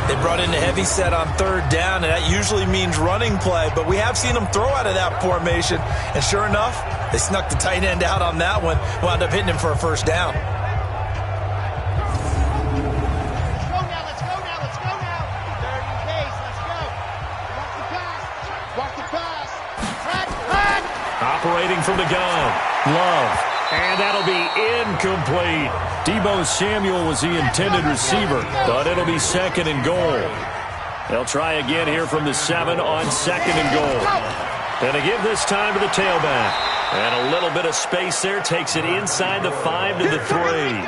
They brought in a heavy set on third down, and that usually means running play, but we have seen them throw out of that formation, and sure enough, they snuck the tight end out on that one, wound up hitting him for a first down. Let's go now. Third and case, let's go. Watch the pass. Flag. Operating from the gun. Love. And that'll be incomplete. Deebo Samuel was the intended receiver, but it'll be second and goal. They'll try again here from the 7 on second and goal. And they give this time to the tailback. And a little bit of space there takes it inside the 5 to the 3.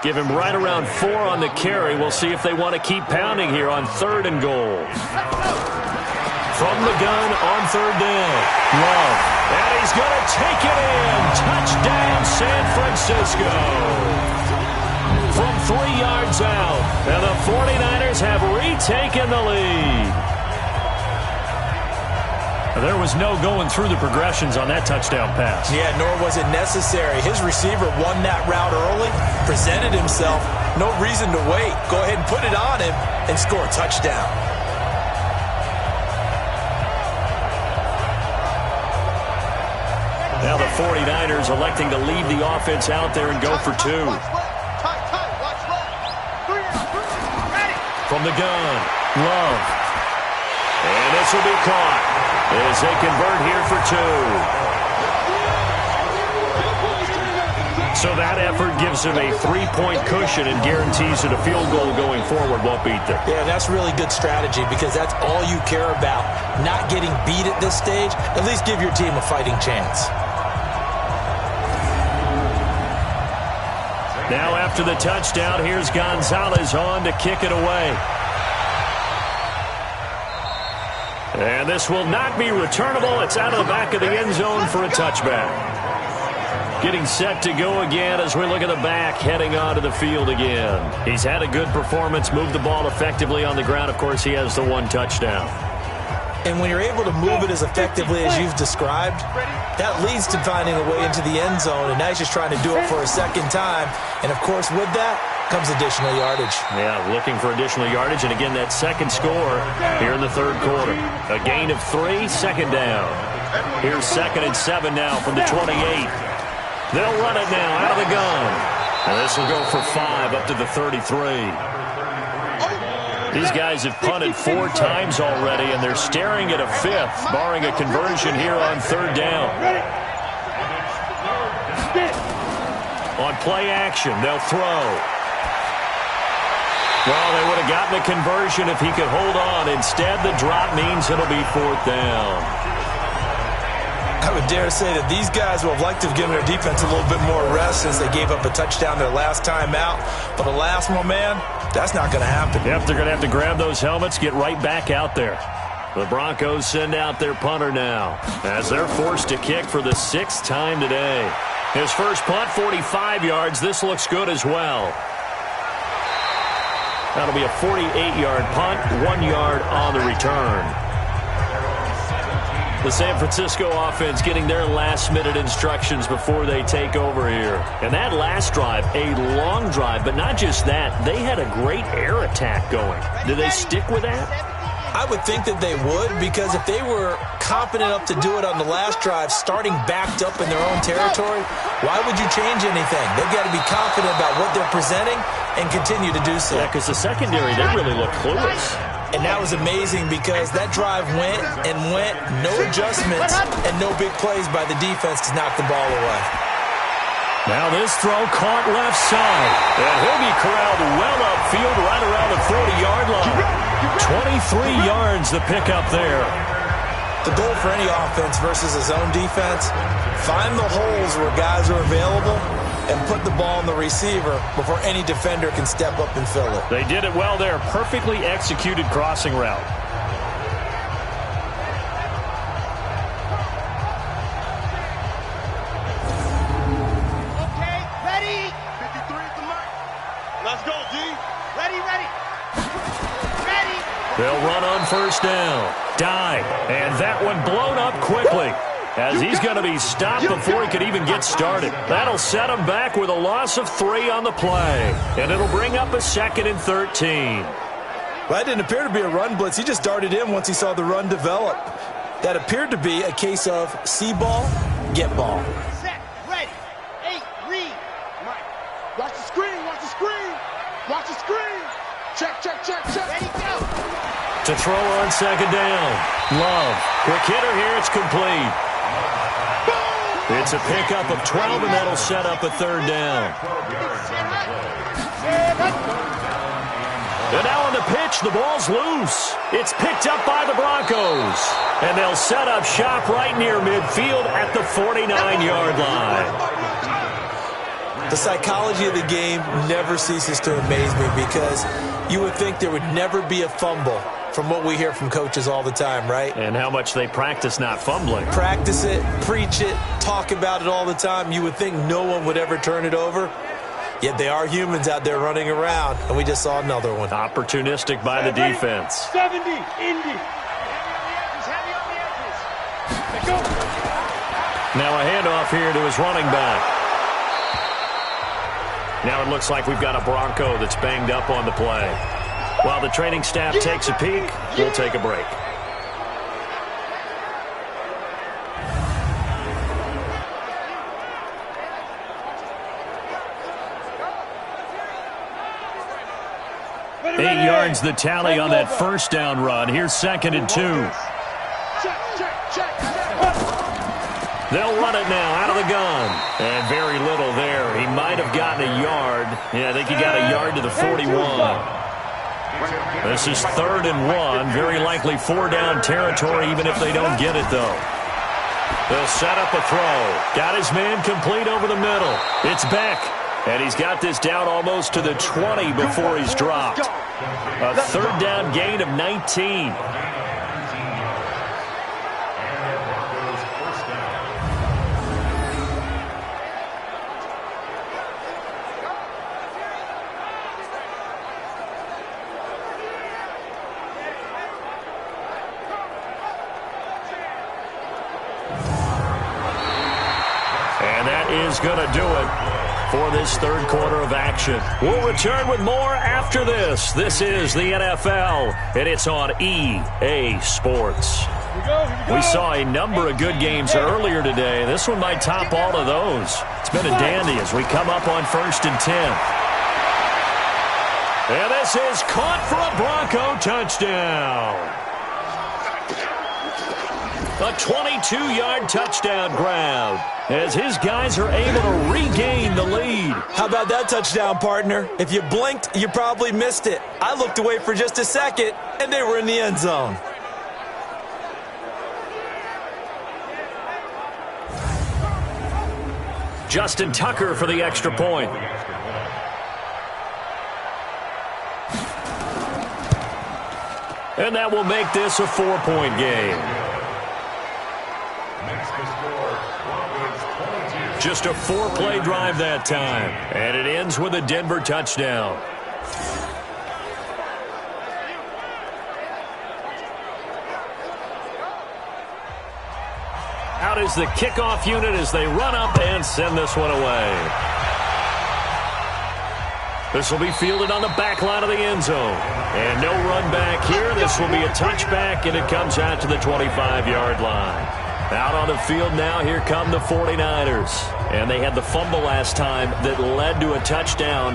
Give him right around 4 on the carry. We'll see if they want to keep pounding here on third and goal. From the gun on third down. Love. And he's going to take it in. Touchdown, San Francisco. From 3 yards out. And the 49ers have retaken the lead. There was no going through the progressions on that touchdown pass. Yeah, nor was it necessary. His receiver won that route early, presented himself. No reason to wait. Go ahead and put it on him and score a touchdown. Now the 49ers electing to leave the offense out there and go for 2. From the gun, Love. And this will be caught as they convert here for 2. So that effort gives them a 3-point cushion and guarantees that a field goal going forward won't beat them. Yeah, that's really good strategy because that's all you care about. Not getting beat at this stage. At least give your team a fighting chance. Now after the touchdown, here's Gonzalez on to kick it away. And this will not be returnable. It's out of the back of the end zone for a touchback. Getting set to go again as we look at the back, heading onto the field again. He's had a good performance, moved the ball effectively on the ground. Of course, he has the 1 touchdown. And when you're able to move it as effectively as you've described, that leads to finding a way into the end zone, and now he's just trying to do it for a second time. And, of course, with that comes additional yardage. Yeah, looking for additional yardage, and again, that second score here in the third quarter. A gain of 3, second down. Here's 2nd and 7 now from the 28. They'll run it now out of the gun. And this will go for 5 up to the 33. These guys have punted 4 times already, and they're staring at a 5th, barring a conversion here on third down. On play action, they'll throw. Well, they would have gotten the conversion if he could hold on. Instead, the drop means it'll be 4th down. I would dare say that these guys will have liked to have given their defense a little bit more rest since they gave up a touchdown their last time out. But alas, my man, that's not going to happen. Yep, they're going to have to grab those helmets, get right back out there. The Broncos send out their punter now as they're forced to kick for the 6th time today. His first punt, 45 yards. This looks good as well. That'll be a 48-yard punt, 1 yard on the return. The San Francisco offense getting their last-minute instructions before they take over here. And that last drive, a long drive, but not just that. They had a great air attack going. Do they stick with that? I would think that they would, because if they were confident enough to do it on the last drive, starting backed up in their own territory, why would you change anything? They've got to be confident about what they're presenting and continue to do so. Yeah, because the secondary, they really look clueless. And that was amazing because that drive went and went, no adjustments, and no big plays by the defense to knock the ball away. Now this throw caught left side. And he'll be corralled well upfield right around the 40-yard line. 23 yards the pickup there. The goal for any offense versus a zone defense, find the holes where guys are available and put the ball in the receiver before any defender can step up and fill it. They did it well there. Perfectly executed crossing route. Okay, ready. 53 at the mark. They'll run on first down. Dive. And that one blown up quickly, as he's going to be stopped before he could even get started. That'll set him back with a loss of 3 on the play. And it'll bring up a 2nd and 13. Well, that didn't appear to be a run blitz. He just darted in once he saw the run develop. That appeared to be a case of see ball, get ball. Set, ready, 8, read. Watch the screen, watch the screen. Watch the screen. Check, check, check, check. Ready, go. To throw on 2nd down. Love. Quick hitter here. It's complete. It's a pickup of 12, and that'll set up a 3rd down. And now on the pitch, the ball's loose. It's picked up by the Broncos. And they'll set up shop right near midfield at the 49-yard line. The psychology of the game never ceases to amaze me, because you would think there would never be a fumble from what we hear from coaches all the time, right? And how much they practice not fumbling. Practice it, preach it, talk about it all the time. You would think no one would ever turn it over. Yet they are humans out there running around, and we just saw another one. Opportunistic by the defense. 70, Indy. Now a handoff here to his running back. Now it looks like we've got a Bronco that's banged up on the play. While the training staff takes a peek, we'll take a break. Eight yards the tally on that first down run. Here's 2nd and 2. They'll run it now out of the gun. And very little there. He might have gotten a yard. Yeah, I think he got a yard to the 41. This is 3rd and 1. Very likely 4-down territory, even if they don't get it, though. They'll set up a throw. Got his man complete over the middle. It's Beck. And he's got this down almost to the 20 before he's dropped. A 3rd down gain of 19. And that is going to do it for this 3rd quarter of action. We'll return with more after this. This is the NFL, and it's on EA Sports. We saw a number of good games earlier today. This one might top all of those. It's been a dandy as we come up on 1st and 10. And this is caught for a Bronco touchdown. A 22-yard touchdown grab, as his guys are able to regain the lead. How about that touchdown, partner? If you blinked, you probably missed it. I looked away for just a second, and they were in the end zone. Justin Tucker for the extra point. And that will make this a 4-point game. Just a 4-play drive that time. And it ends with a Denver touchdown. Out is the kickoff unit as they run up and send this one away. This will be fielded on the back line of the end zone. And no run back here. This will be a touchback, and it comes out to the 25-yard line. Out on the field now, here come the 49ers. And they had the fumble last time that led to a touchdown.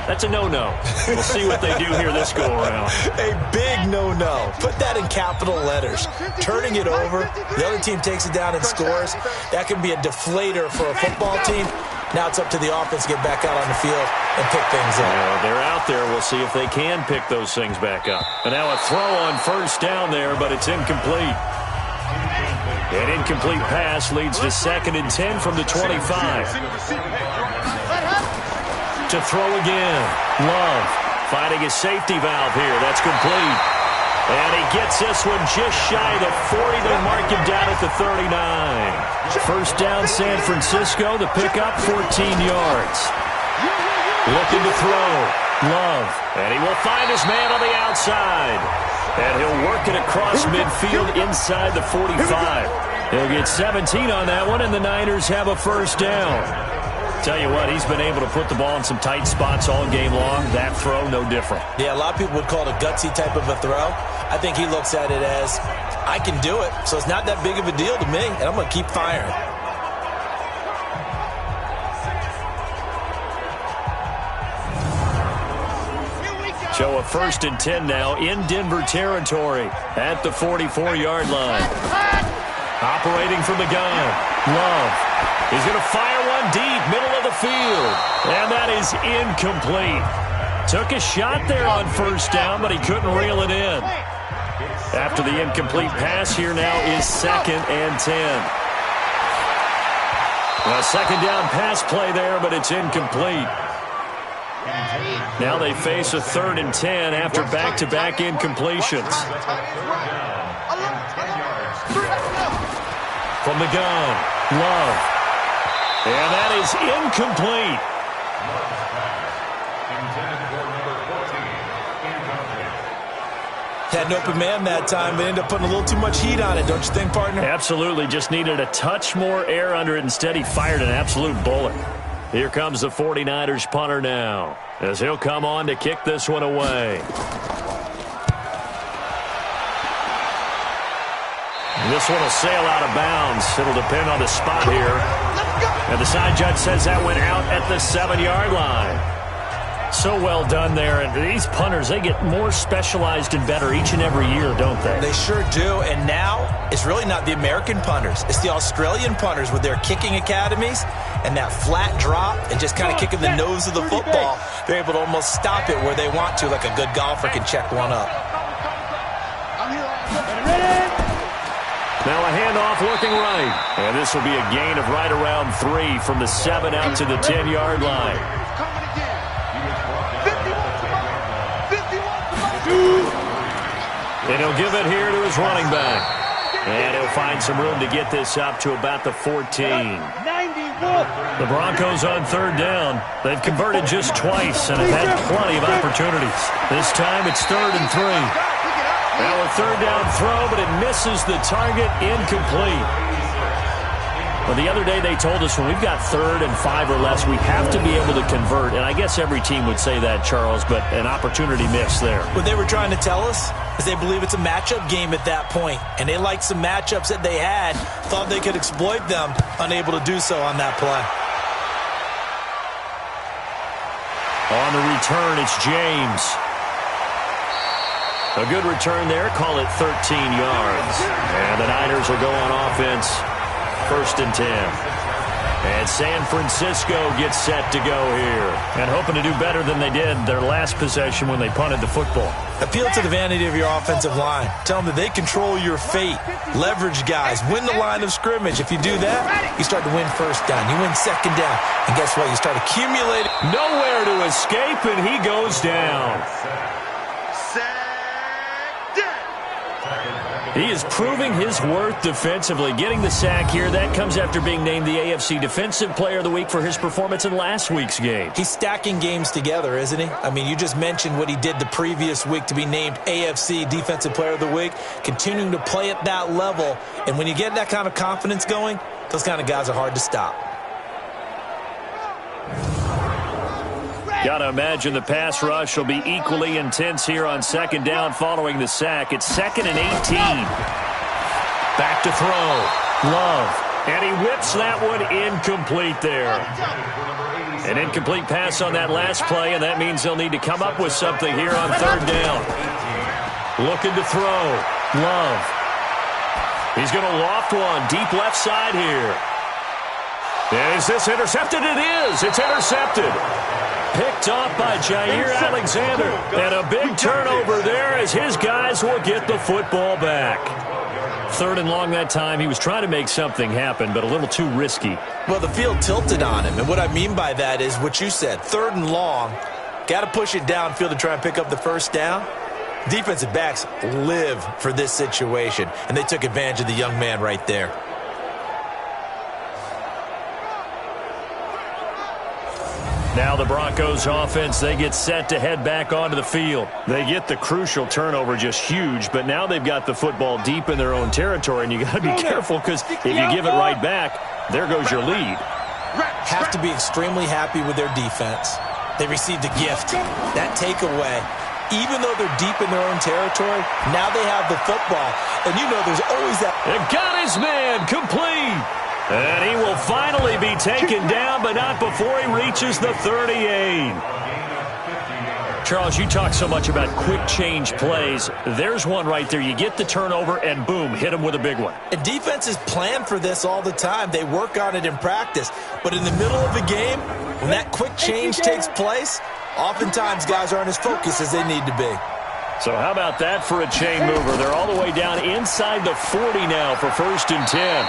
That's a no-no. We'll see what they do here this go-around. A big no-no. Put that in capital letters. Turning it over, the other team takes it down and scores. That can be a deflator for a football team. Now it's up to the offense to get back out on the field and pick things up. Yeah, they're out there. We'll see if they can pick those things back up. And now a throw on first down there, but it's incomplete. An incomplete pass leads to 2nd and 10 from the 25. To throw again. Love finding a safety valve here. That's complete. And he gets this one just shy of the 40. They'll mark him down at the 39. First down, San Francisco. The pickup, 14 yards. Looking to throw. Love. And he will find his man on the outside. And he'll work it across midfield inside the 45. He'll get 17 on that one, and the Niners have a first down. Tell you what, he's been able to put the ball in some tight spots all game long. That throw, no different. Yeah, a lot of people would call it a gutsy type of a throw. I think he looks at it as, I can do it, so it's not that big of a deal to me, and I'm going to keep firing. Show a 1st and 10 now in Denver territory at the 44-yard line. Operating from the gun, Love. He's going to fire one deep, middle of the field. And that is incomplete. Took a shot there on first down, but he couldn't reel it in. After the incomplete pass, here now is 2nd and 10. A second down pass play there, but it's incomplete. Now they face a 3rd and 10 after back-to-back incompletions. From the gun, Love. And that is incomplete. Had an open man that time, but ended up putting a little too much heat on it, don't you think, partner? Absolutely. Just needed a touch more air under it. Instead, he fired an absolute bullet. Here comes the 49ers punter now, as he'll come on to kick this one away. This one will sail out of bounds. It'll depend on the spot here. And the side judge says that went out at the 7-yard line. So well done there. And these punters, they get more specialized and better each and every year, don't they? They sure do. And now it's really not the American punters. It's the Australian punters with their kicking academies and that flat drop and just kind of kicking the nose of the football. They're able to almost stop it where they want to, like a good golfer can check one up. Now a handoff looking right. And this will be a gain of right around 3 from the 7 out to the 10-yard line. And he'll give it here to his running back. And he'll find some room to get this up to about the 14. The Broncos on 3rd down. They've converted just twice and have had plenty of opportunities. This time it's 3rd and 3. Now a 3rd down throw, but it misses the target, incomplete. Well, the other day they told us when we've got 3rd and 5 or less, we have to be able to convert. And I guess every team would say that, Charles, but an opportunity missed there. What they were trying to tell us is they believe it's a matchup game at that point. And they liked some matchups that they had, thought they could exploit them, unable to do so on that play. On the return, it's James. A good return there, call it 13 yards. And the Niners will go on offense, 1st and 10. And San Francisco gets set to go here. And hoping to do better than they did their last possession when they punted the football. Appeal to the vanity of your offensive line. Tell them that they control your fate. Leverage guys. Win the line of scrimmage. If you do that, you start to win 1st down. You win 2nd down. And guess what? You start accumulating. Nowhere to escape, and he goes down. He is proving his worth defensively, getting the sack here. That comes after being named the AFC Defensive Player of the Week for his performance in last week's game. He's stacking games together, isn't he? I mean, you just mentioned what he did the previous week to be named AFC Defensive Player of the Week, continuing to play at that level. And when you get that kind of confidence going, those kind of guys are hard to stop. Got to imagine the pass rush will be equally intense here on 2nd down following the sack. It's 2nd and 18. Back to throw. Love. And he whips that one incomplete there. An incomplete pass on that last play, and that means they'll need to come up with something here on 3rd down. Looking to throw. Love. He's going to loft one deep left side here. And is this intercepted? It is. It's intercepted. Picked off by Jair Alexander. And a big turnover there as his guys will get the football back. 3rd and long that time. He was trying to make something happen, but a little too risky. Well, the field tilted on him. And what I mean by that is what you said. 3rd and long. Got to push it downfield to try and pick up the 1st down. Defensive backs live for this situation. And they took advantage of the young man right there. Now the Broncos offense, they get set to head back onto the field. They get the crucial turnover, just huge, but now they've got the football deep in their own territory, and you got to be careful because if you give it right back, there goes your lead. Have to be extremely happy with their defense. They received a gift. That takeaway, even though they're deep in their own territory, now they have the football. And you know there's always that. And got his man complete. And he will finally be taken down, but not before he reaches the 38. Charles, you talk so much about quick change plays. There's one right there. You get the turnover, and boom, hit him with a big one. And defenses plan for this all the time. They work on it in practice. But in the middle of a game, when that quick change takes place, oftentimes guys aren't as focused as they need to be. So how about that for a chain mover? They're all the way down inside the 40 now for 1st and 10.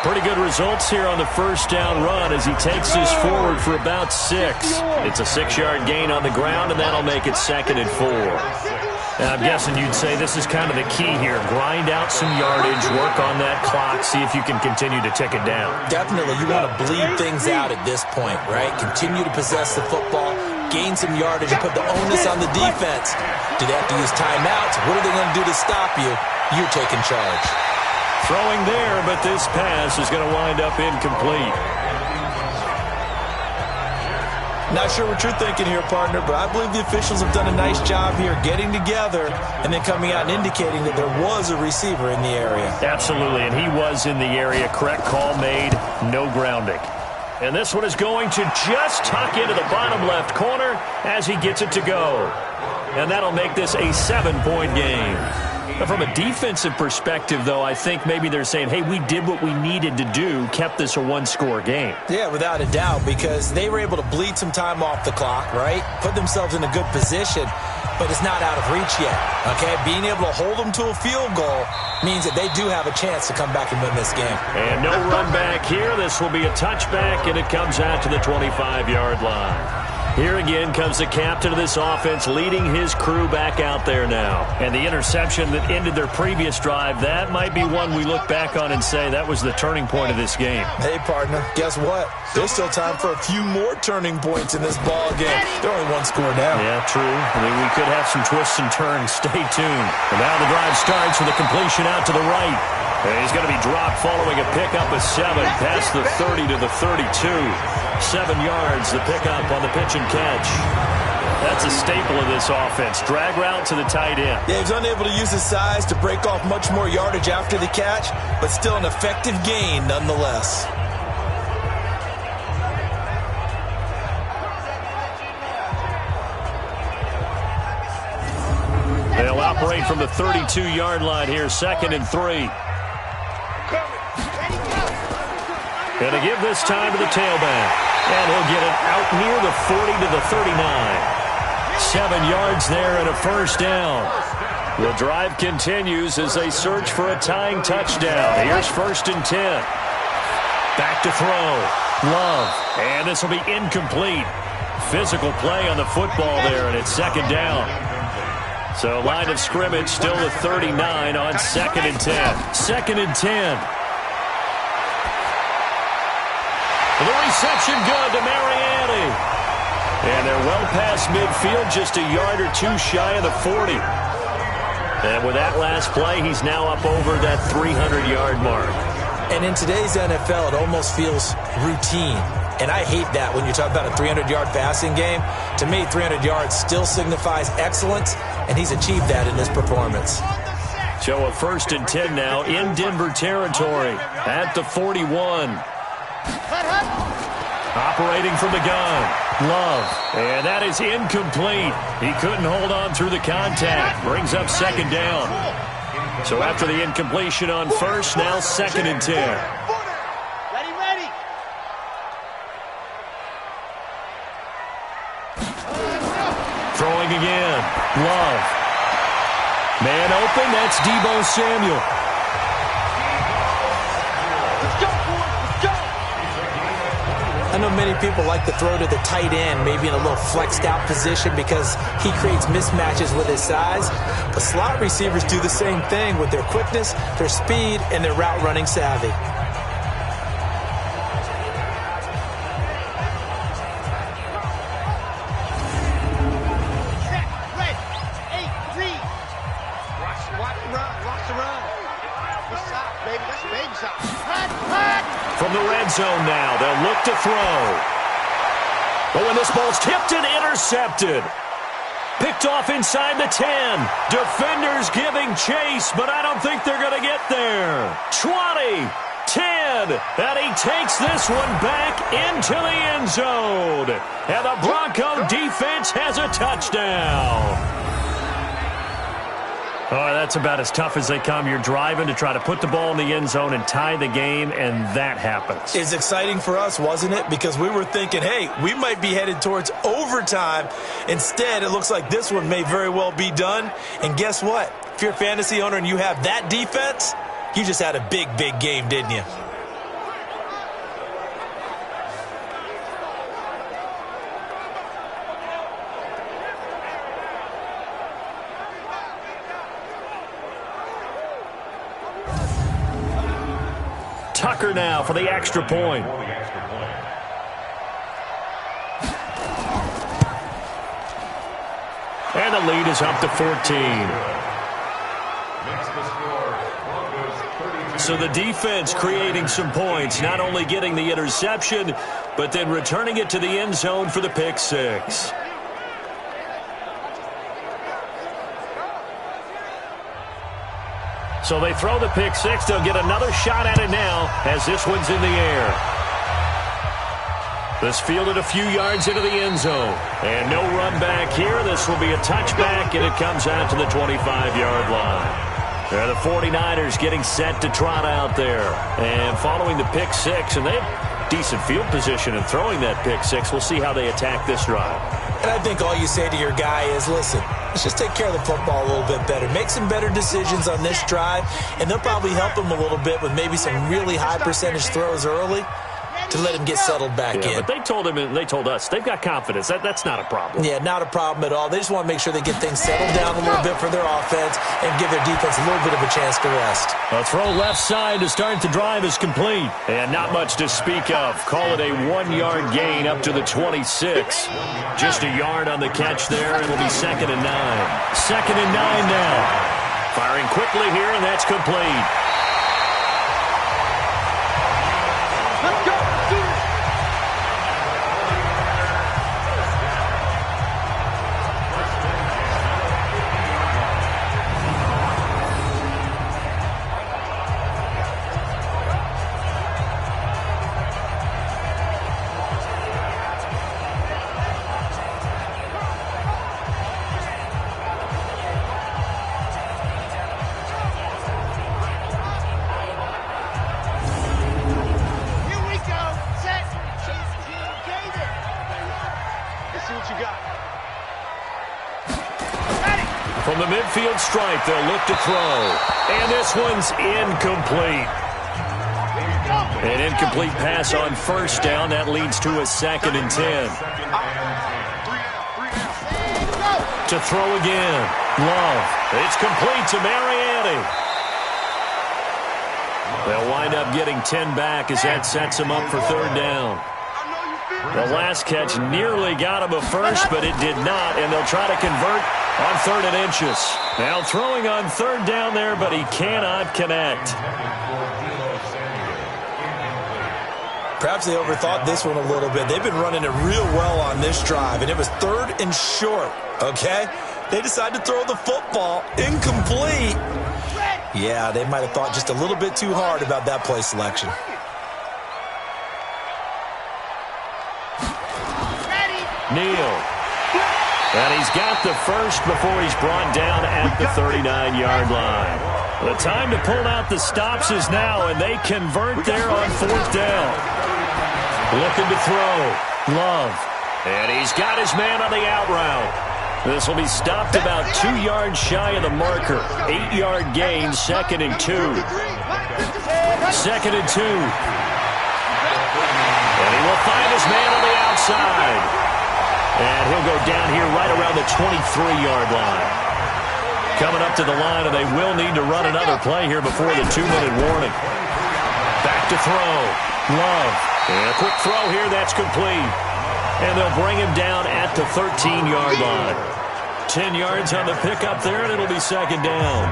Pretty good results here on the first down run as he takes this forward for about 6. It's a 6-yard gain on the ground, and that'll make it 2nd and 4. And I'm guessing you'd say this is kind of the key here. Grind out some yardage, work on that clock, see if you can continue to tick it down. Definitely. You want to bleed things out at this point, right? Continue to possess the football, gain some yardage, and put the onus on the defense. Do they have to use timeouts? What are they going to do to stop you? You're taking charge. Throwing there, but this pass is going to wind up incomplete. Not sure what you're thinking here, partner, but I believe the officials have done a nice job here getting together and then coming out and indicating that there was a receiver in the area. Absolutely, and he was in the area. Correct call made, no grounding. And this one is going to just tuck into the bottom left corner as he gets it to go. And that'll make this a 7-point game. From a defensive perspective, though, I think maybe they're saying, hey, we did what we needed to do, kept this a one-score game. Yeah, without a doubt, because they were able to bleed some time off the clock, right? Put themselves in a good position, but it's not out of reach yet, okay? Being able to hold them to a field goal means that they do have a chance to come back and win this game. And no run back here. This will be a touchback, and it comes out to the 25-yard line. Here again comes the captain of this offense leading his crew back out there now. And the interception that ended their previous drive, that might be one we look back on and say that was the turning point of this game. Hey, partner, guess what? There's still time for a few more turning points in this ball game. They're only one score down. Yeah, true. I mean, we could have some twists and turns. Stay tuned. And now the drive starts with a completion out to the right. And he's going to be dropped following a pickup of 7 past the 30 to the 32. 7 yards, the pickup on the pitch and catch. That's a staple of this offense. Drag route to the tight end. Yeah, he's unable to use his size to break off much more yardage after the catch, but still an effective gain nonetheless. They'll operate from the 32-yard line here, 2nd and 3. Going to give this time to the tailback. And he'll get it out near the 40 to the 39. 7 yards there and a first down. The drive continues as they search for a tying touchdown. Here's 1st and 10. Back to throw. Love. And this will be incomplete. Physical play on the football there, and it's 2nd down. So line of scrimmage still the 39 on 2nd and 10. 2nd and 10. The reception good to Mariani. And they're well past midfield, just a yard or two shy of the 40. And with that last play, he's now up over that 300-yard mark. And in today's NFL, it almost feels routine. And I hate that when you talk about a 300-yard passing game. To me, 300 yards still signifies excellence, and he's achieved that in this performance. So a 1st and 10 now in Denver territory at the 41. Operating from the gun, Love, and that is incomplete. He couldn't hold on through the contact. Brings up 2nd down. So after the incompletion on 1st, now 2nd and 10. Ready. Throwing again, Love. Man open, that's Deebo Samuel. I know many people like to throw to the tight end, maybe in a little flexed out position because he creates mismatches with his size. But slot receivers do the same thing with their quickness, their speed, and their route running savvy. end zone now. They'll look to throw. But when this ball's tipped and intercepted. Picked off inside the 10. Defenders giving chase, but I don't think they're going to get there. 20, 10, and he takes this one back into the end zone. And the Bronco defense has a touchdown. Oh, that's about as tough as they come. You're driving to try to put the ball in the end zone and tie the game, and that happens. It's exciting for us, wasn't it? Because we were thinking, hey, we might be headed towards overtime. Instead, it looks like this one may very well be done. And guess what? If you're a fantasy owner and you have that defense, you just had a big, big game, didn't you? Tucker now for the extra point. And the lead is up to 14. So the defense creating some points, not only getting the interception, but then returning it to the end zone for the pick six. So they throw the pick six. They'll get another shot at it now as this one's in the air. This fielded a few yards into the end zone. And no run back here. This will be a touchback, and it comes out to the 25-yard line. The 49ers getting set to trot out there. And following the pick six, and they have decent field position in throwing that pick six. We'll see how they attack this drive. And I think all you say to your guy is, listen, let's just take care of the football a little bit better. Make some better decisions on this drive, and they'll probably help him a little bit with maybe some really high percentage throws early to let him get settled back in. But they told him and they told us they've got confidence. That's not a problem. Yeah, not a problem at all. They just want to make sure they get things settled down a little bit for their offense and give their defense a little bit of a chance to rest. A throw left side to start the drive is complete. And not much to speak of. Call it a 1-yard gain up to the 26. Just a yard on the catch there. It'll be 2nd and 9. 2nd and 9 now. Firing quickly here, and that's complete. Let's go. From the midfield stripe, they'll look to throw. And this one's incomplete. An incomplete pass on first down. That leads to a 2nd and 10. To throw again. Love. It's complete to Mariani. They'll wind up getting 10 back as that sets them up for 3rd down. The last catch nearly got him a first, but it did not, and they'll try to convert on 3rd and inches. Now throwing on 3rd down there, but he cannot connect. Perhaps they overthought this one a little bit. They've been running it real well on this drive, and it was 3rd and short, okay? They decided to throw the football incomplete. Yeah, they might have thought just a little bit too hard about that play selection. Neal. And he's got the first before he's brought down at the 39-yard line. The time to pull out the stops is now, and they convert there on 4th down. Looking to throw. Love. And he's got his man on the out route. This will be stopped about 2 yards shy of the marker. 8-yard gain, 2nd and 2. 2nd and 2. And he will find his man on the outside. And he'll go down here right around the 23-yard line. Coming up to the line, and they will need to run another play here before the 2-minute warning. Back to throw. Love. And a quick throw here, that's complete. And they'll bring him down at the 13-yard line. 10 yards on the pickup there, and it'll be 2nd down.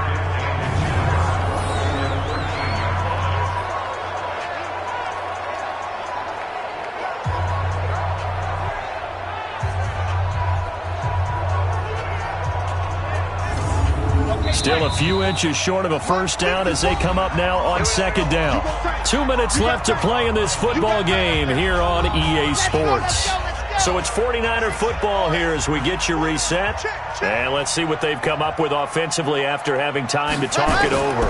Still a few inches short of a first down as they come up now on second down. 2 minutes left to play in this football game here on EA Sports. So it's 49er football here as we get you reset. And let's see what they've come up with offensively after having time to talk it over.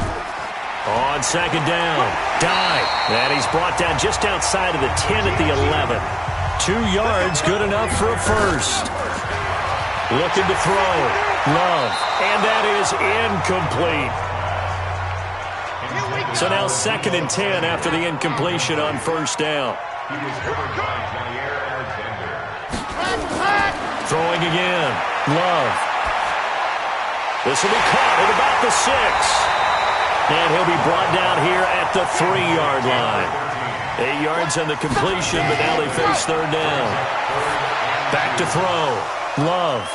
On second down, dive. And he's brought down just outside of the 10 at the 11. 2 yards, good enough for a first. Looking to throw. Love. And that is incomplete. So now 2nd and 10 after the incompletion on first down. Throwing again. Love. This will be caught at about the 6. And he'll be brought down here at the 3-yard line. 8 yards on the completion, but now they face third down. Back to throw. Love.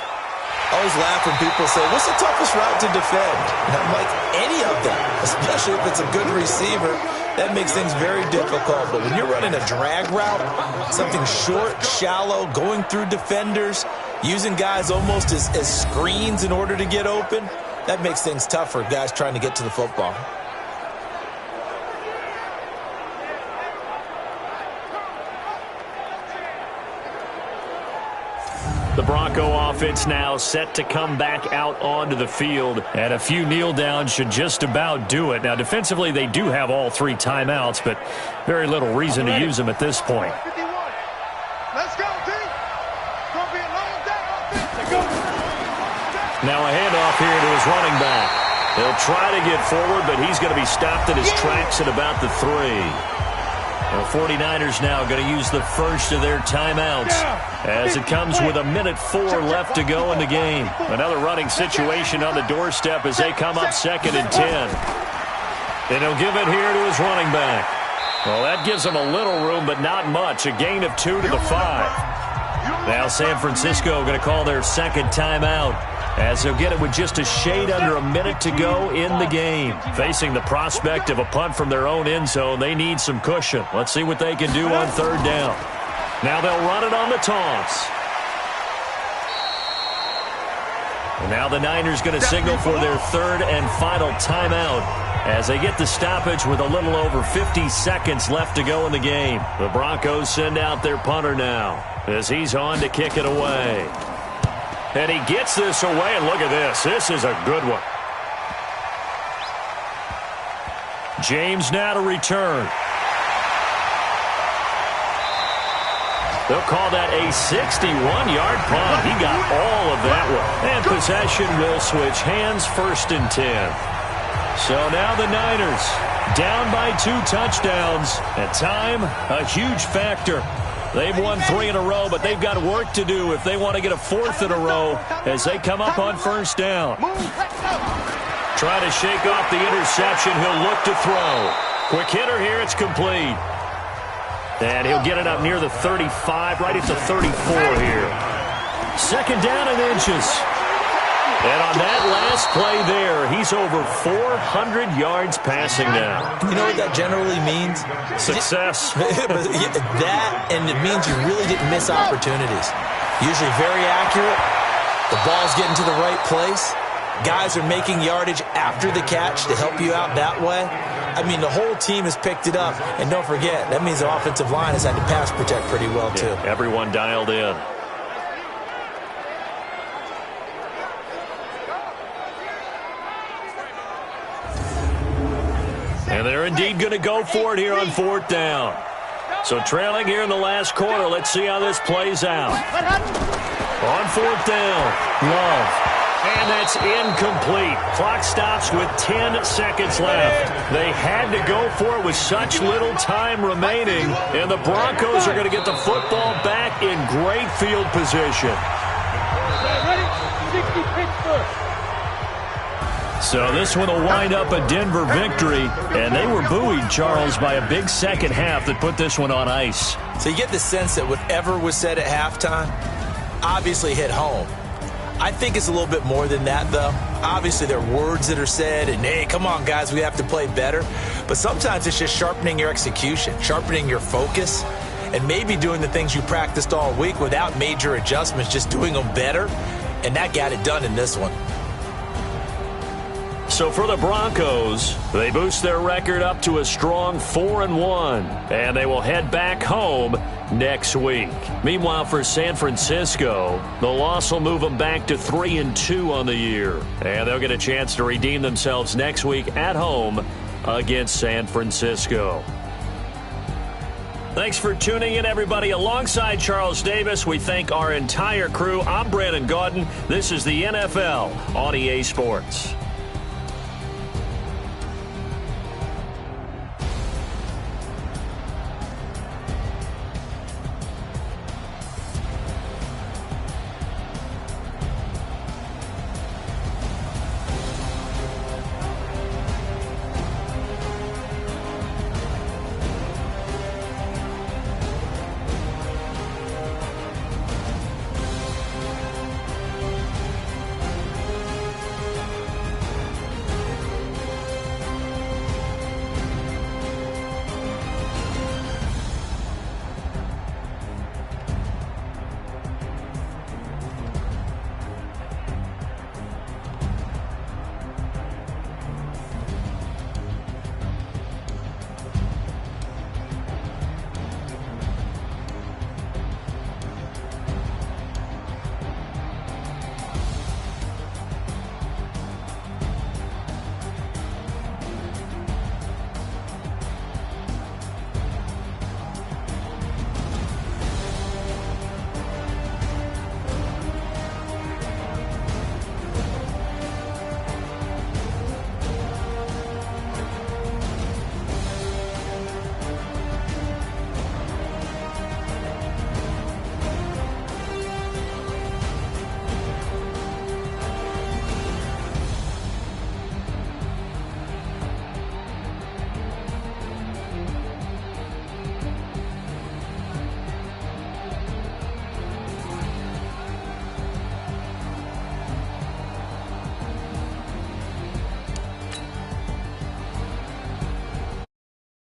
I always laugh when people say, what's the toughest route to defend? And I'm like, any of them, especially if it's a good receiver. That makes things very difficult. But when you're running a drag route, something short, shallow, going through defenders, using guys almost as screens in order to get open, that makes things tough for guys trying to get to the football. The Bronco offense now set to come back out onto the field, and a few kneel downs should just about do it. Now, defensively, they do have all 3 timeouts, but very little reason to use them at this point. 51. Let's go, team. It's going to be a long day. Now a handoff here to his running back. He'll try to get forward, but he's going to be stopped in his tracks at about the 3. The 49ers now going to use the first of their timeouts as it comes with 1:04 left to go in the game. Another running situation on the doorstep as they come up 2nd and 10. And he'll give it here to his running back. Well, that gives him a little room, but not much. A gain of 2 to the 5. Now San Francisco going to call their 2nd timeout, as they'll get it with just a shade under a minute to go in the game. Facing the prospect of a punt from their own end zone, they need some cushion. Let's see what they can do on third down. Now they'll run it on the toss. And now the Niners going to signal for their 3rd and final timeout as they get the stoppage with a little over 50 seconds left to go in the game. The Broncos send out their punter now as he's on to kick it away. And he gets this away, and look at this. This is a good one. James now to return. They'll call that a 61-yard punt. He got all of that one. And possession will switch hands, 1st and 10. So now the Niners down by 2 touchdowns. And time, a huge factor. They've won 3 in a row, but they've got work to do if they want to get a 4th in a row as they come up on first down. Try to shake off the interception. He'll look to throw. Quick hitter here. It's complete. And he'll get it up near the 35, right at the 34 here. 2nd down and inches. And on that last play there, he's over 400 yards passing now. You know what that generally means? Success. That, and it means you really didn't miss opportunities. Usually very accurate. The ball's getting to the right place. Guys are making yardage after the catch to help you out that way. I mean, the whole team has picked it up. And don't forget, that means the offensive line has had to pass protect pretty well, too. Yeah, everyone dialed in. And they're indeed going to go for it here on 4th down. So trailing here in the last quarter. Let's see how this plays out. On 4th down, Love. And that's incomplete. Clock stops with 10 seconds left. They had to go for it with such little time remaining. And the Broncos are going to get the football back in great field position. So this one will wind up a Denver victory. And they were buoyed, Charles, by a big second half that put this one on ice. So you get the sense that whatever was said at halftime obviously hit home. I think it's a little bit more than that, though. Obviously, there are words that are said, and, hey, come on, guys, we have to play better. But sometimes it's just sharpening your execution, sharpening your focus, and maybe doing the things you practiced all week without major adjustments, just doing them better. And that got it done in this one. So for the Broncos, they boost their record up to a strong 4-1, and they will head back home next week. Meanwhile, for San Francisco, the loss will move them back to 3-2 on the year, and they'll get a chance to redeem themselves next week at home against San Francisco. Thanks for tuning in, everybody. Alongside Charles Davis, we thank our entire crew. I'm Brandon Gaudin. This is the NFL on EA Sports.